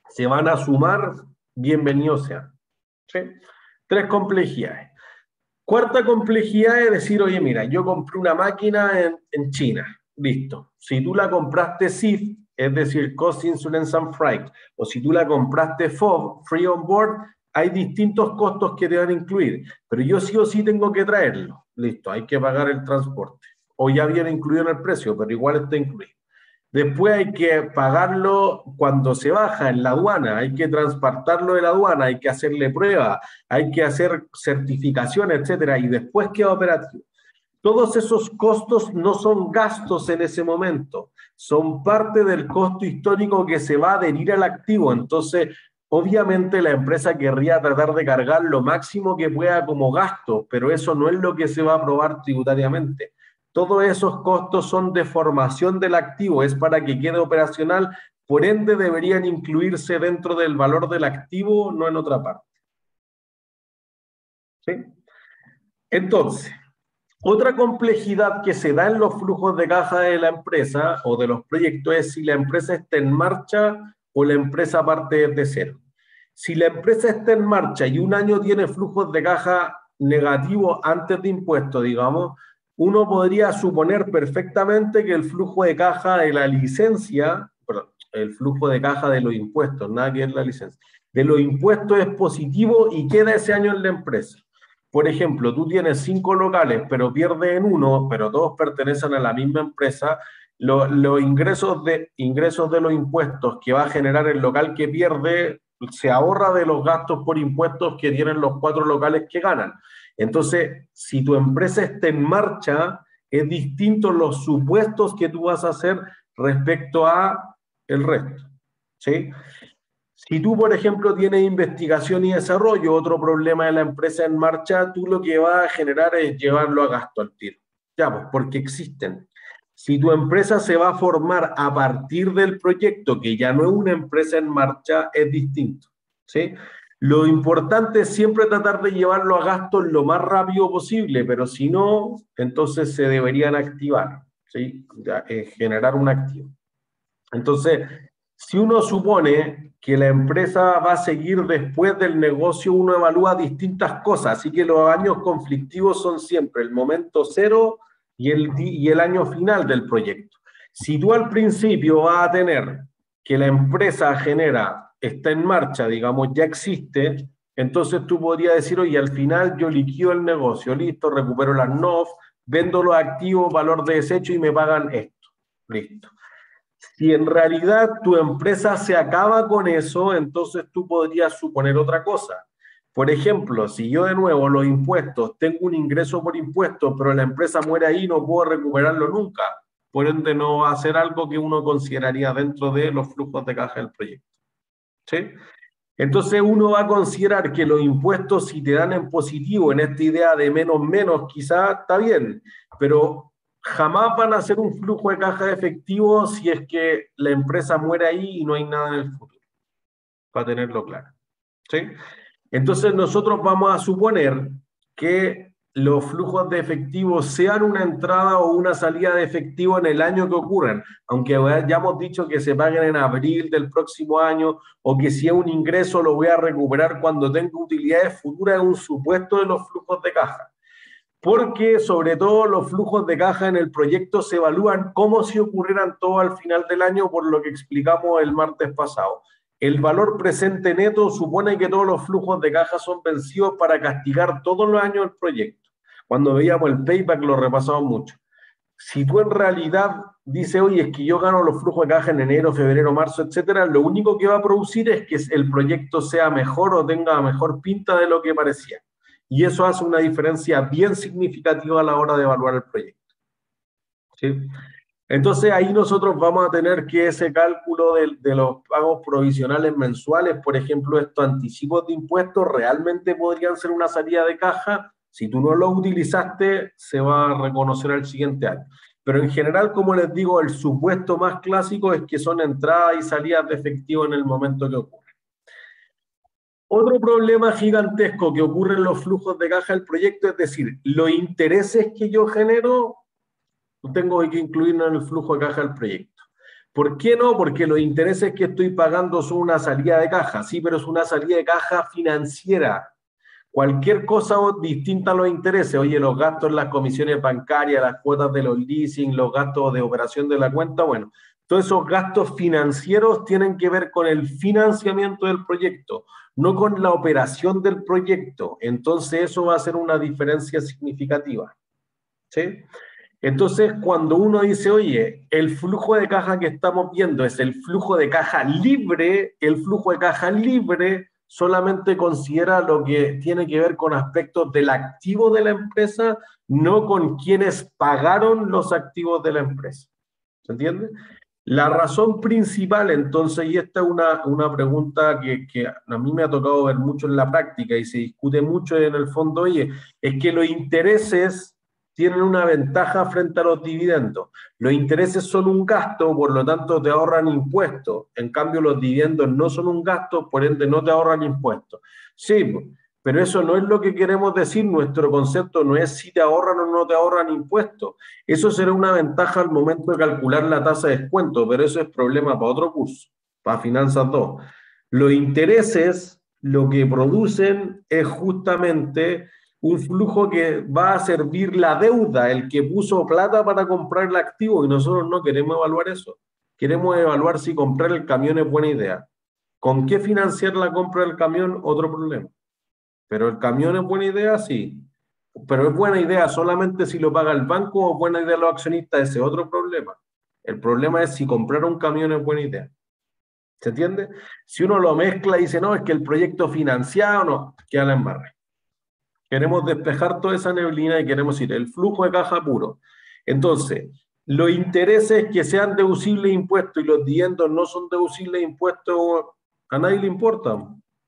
se van a sumar, bienvenidos sean. ¿Sí? 3 complejidades. Cuarta complejidad es decir, oye, mira, yo compré una máquina en China, listo. Si tú la compraste CIF, es decir, Cost, Insurance and Freight, o si tú la compraste FOB, Free On Board, hay distintos costos que te van a incluir, pero yo sí o sí tengo que traerlo, listo, hay que pagar el transporte, o ya viene incluido en el precio, pero igual está incluido. Después hay que pagarlo cuando se baja en la aduana, hay que transportarlo de la aduana, hay que hacerle prueba, hay que hacer certificación, etcétera, y después queda operativo. Todos esos costos no son gastos en ese momento, son parte del costo histórico que se va a adherir al activo. Entonces, obviamente la empresa querría tratar de cargar lo máximo que pueda como gasto, pero eso no es lo que se va a aprobar tributariamente. Todos esos costos son de formación del activo, es para que quede operacional, por ende deberían incluirse dentro del valor del activo, no en otra parte. ¿Sí? Entonces, otra complejidad que se da en los flujos de caja de la empresa o de los proyectos es si la empresa está en marcha o la empresa parte desde cero. Si la empresa está en marcha y un año tiene flujos de caja negativos antes de impuestos, digamos, uno podría suponer perfectamente que el flujo de caja de la licencia, perdón, el flujo de caja de los impuestos, nada que ver la licencia, de los impuestos es positivo y queda ese año en la empresa. Por ejemplo, tú tienes 5 locales, pero pierdes en uno, pero todos pertenecen a la misma empresa, los ingresos de los impuestos que va a generar el local que pierde se ahorra de los gastos por impuestos que tienen los 4 locales que ganan. Entonces, si tu empresa está en marcha, es distinto los supuestos que tú vas a hacer respecto a el resto. ¿Sí? Si tú, por ejemplo, tienes investigación y desarrollo, otro problema de la empresa en marcha, tú lo que vas a generar es llevarlo a gasto al tiro. Ya, pues, porque existen. Si tu empresa se va a formar a partir del proyecto, que ya no es una empresa en marcha, es distinto. ¿Sí? Lo importante es siempre tratar de llevarlo a gasto lo más rápido posible, pero si no, entonces se deberían activar, ¿sí? Generar un activo. Entonces, si uno supone que la empresa va a seguir después del negocio, uno evalúa distintas cosas, así que los años conflictivos son siempre el momento cero y el año final del proyecto. Si tú al principio vas a tener que la empresa está en marcha, digamos, ya existe, entonces tú podrías decir, oye, al final yo liquido el negocio, listo, recupero las NOF, vendo los activos, valor de desecho y me pagan esto, listo. Si en realidad tu empresa se acaba con eso, entonces tú podrías suponer otra cosa. Por ejemplo, si yo de nuevo los impuestos, tengo un ingreso por impuestos, pero la empresa muere ahí y no puedo recuperarlo nunca, por ende no va a ser algo que uno consideraría dentro de los flujos de caja del proyecto. ¿Sí? Entonces uno va a considerar que los impuestos, si te dan en positivo, en esta idea de menos, quizás está bien, pero jamás van a ser un flujo de caja efectivo si es que la empresa muere ahí y no hay nada en el futuro, para tenerlo claro. ¿Sí? Entonces nosotros vamos a suponer que los flujos de efectivo sean una entrada o una salida de efectivo en el año que ocurran, aunque ya hemos dicho que se paguen en abril del próximo año, o que si es un ingreso lo voy a recuperar cuando tenga utilidades futuras, es un supuesto de los flujos de caja. porque sobre todo los flujos de caja en el proyecto se evalúan como si ocurrieran todo al final del año, por lo que explicamos el martes pasado. El valor presente neto supone que todos los flujos de caja son vencidos para castigar todos los años el proyecto. Cuando veíamos el payback lo repasamos mucho. Si tú en realidad dices, oye, es que yo gano los flujos de caja en enero, febrero, marzo, etcétera, lo único que va a producir es que el proyecto sea mejor o tenga mejor pinta de lo que parecía. Y eso hace una diferencia bien significativa a la hora de evaluar el proyecto. ¿Sí? Entonces ahí nosotros vamos a tener que ese cálculo de los pagos provisionales mensuales, por ejemplo, estos anticipos de impuestos, realmente podrían ser una salida de caja. Si tú no lo utilizaste, se va a reconocer al siguiente año. Pero en general, como les digo, el supuesto más clásico es que son entradas y salidas de efectivo en el momento que ocurre. Otro problema gigantesco que ocurre en los flujos de caja del proyecto, es decir, los intereses que yo genero, tengo que incluirlo en el flujo de caja del proyecto. ¿Por qué no? Porque los intereses que estoy pagando son una salida de caja, sí, pero es una salida de caja financiera. Cualquier cosa distinta a los intereses, oye, los gastos en las comisiones bancarias, las cuotas de los leasing, los gastos de operación de la cuenta, bueno, todos esos gastos financieros tienen que ver con el financiamiento del proyecto, no con la operación del proyecto. Entonces eso va a ser una diferencia significativa. ¿Sí? Entonces cuando uno dice, oye, el flujo de caja que estamos viendo es el flujo de caja libre, el flujo de caja libre solamente considera lo que tiene que ver con aspectos del activo de la empresa, no con quienes pagaron los activos de la empresa. ¿Se entiende? La razón principal, entonces, y esta es una pregunta que a mí me ha tocado ver mucho en la práctica y se discute mucho en el fondo, oye, es que los intereses tienen una ventaja frente a los dividendos. Los intereses son un gasto, por lo tanto te ahorran impuestos. En cambio, los dividendos no son un gasto, por ende no te ahorran impuestos. Sí, pero eso no es lo que queremos decir. Nuestro concepto no es si te ahorran o no te ahorran impuestos. Eso será una ventaja al momento de calcular la tasa de descuento, pero eso es problema para otro curso, para Finanzas 2. Los intereses lo que producen es justamente un flujo que va a servir la deuda, el que puso plata para comprar el activo, y nosotros no queremos evaluar eso. Queremos evaluar si comprar el camión es buena idea. ¿Con qué financiar la compra del camión? Otro problema. Pero el camión es buena idea, sí. Pero es buena idea solamente si lo paga el banco, o buena idea los accionistas, ese es otro problema. El problema es si comprar un camión es buena idea. ¿Se entiende? Si uno lo mezcla y dice, no, es que el proyecto financiado, no, queda la embarre. Queremos despejar toda esa neblina y queremos ir el flujo de caja puro. Entonces, los intereses que sean deducibles de impuestos y los dividendos no son deducibles de impuestos, a nadie le importa.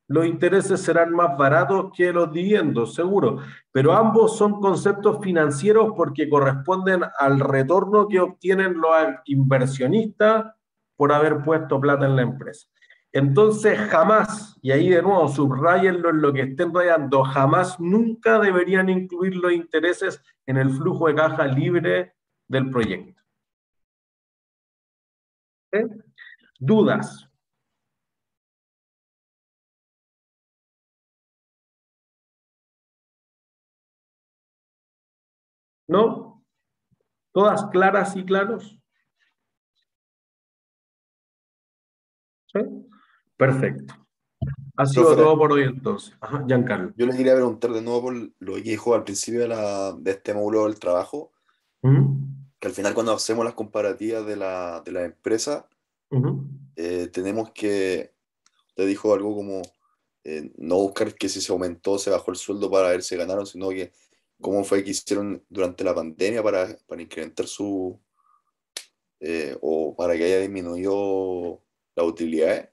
Los intereses serán más baratos que los dividendos, seguro. Pero ambos son conceptos financieros porque corresponden al retorno que obtienen los inversionistas por haber puesto plata en la empresa. Entonces jamás, y ahí de nuevo subrayenlo en lo que estén rayando, jamás, nunca deberían incluir los intereses en el flujo de caja libre del proyecto. ¿Sí? ¿Dudas? ¿No? ¿Todas claras y claros? ¿Sí? Perfecto. Ha sido Profe, todo por hoy entonces. Ajá, Giancarlo. yo les quería preguntar de nuevo por lo que dijo al principio de este módulo del trabajo, que al final cuando hacemos las comparativas de la empresa, tenemos que, usted dijo algo como no buscar que si se aumentó o se bajó el sueldo para ver si ganaron, sino que cómo fue que hicieron durante la pandemia para incrementar su, o para que haya disminuido las utilidades.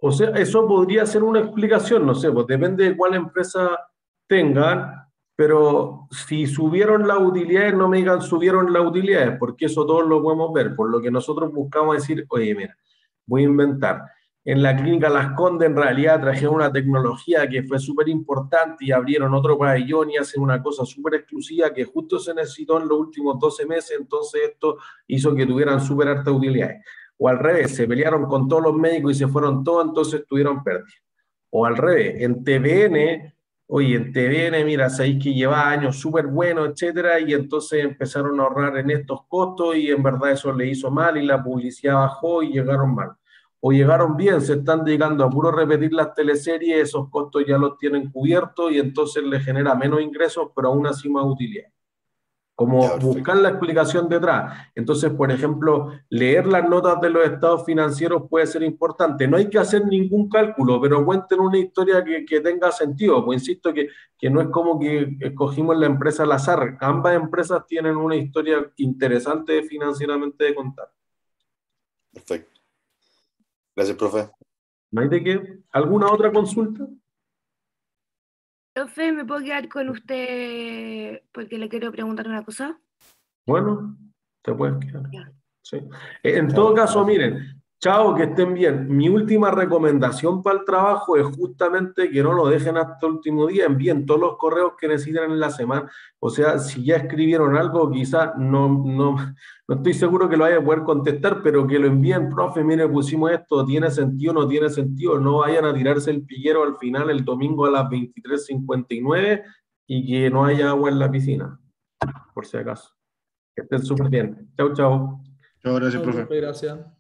O sea, eso podría ser una explicación, no sé, pues depende de cuál empresa tengan, pero si subieron las utilidades, no me digan subieron las utilidades, porque eso todos lo podemos ver, por lo que nosotros buscamos decir, oye, mira, voy a inventar. En la clínica Las Condes en realidad trajeron una tecnología que fue súper importante y abrieron otro pabellón y hacen una cosa súper exclusiva que justo se necesitó en los últimos 12 meses, entonces esto hizo que tuvieran súper altas utilidades. O al revés, se pelearon con todos los médicos y se fueron todos, entonces tuvieron pérdidas. O al revés, en TVN oye, en TVN, mira, sabéis que lleva años súper buenos, etcétera, y entonces empezaron a ahorrar en estos costos y en verdad eso le hizo mal y la publicidad bajó y llegaron mal. O llegaron bien, se están dedicando a puro repetir las teleseries, esos costos ya los tienen cubiertos y entonces les genera menos ingresos, pero aún así más utilidad. Como buscar la explicación detrás. Entonces, por ejemplo, leer las notas de los estados financieros puede ser importante. No hay que hacer ningún cálculo, pero cuenten una historia que tenga sentido. Pues insisto que no es como que escogimos la empresa al azar. Ambas empresas tienen una historia interesante financieramente de contar. Perfecto. Gracias, profe. ¿No hay de qué? ¿Alguna otra consulta? Profe, ¿me puedo quedar con usted porque le quiero preguntar una cosa? Bueno, te puedes quedar. Sí. En todo caso, miren, chao, que estén bien. Mi última recomendación para el trabajo es justamente que no lo dejen hasta el último día, envíen todos los correos que necesitan en la semana. O sea, si ya escribieron algo, quizás no estoy seguro que lo vaya a poder contestar, pero que lo envíen, profe, mire, pusimos esto, ¿tiene sentido, no tiene sentido? No vayan a tirarse el pillero al final el domingo a las 23:59 y que no haya agua en la piscina, por si acaso. Que estén súper bien. Chau, chau. Chao, gracias, profe. Gracias.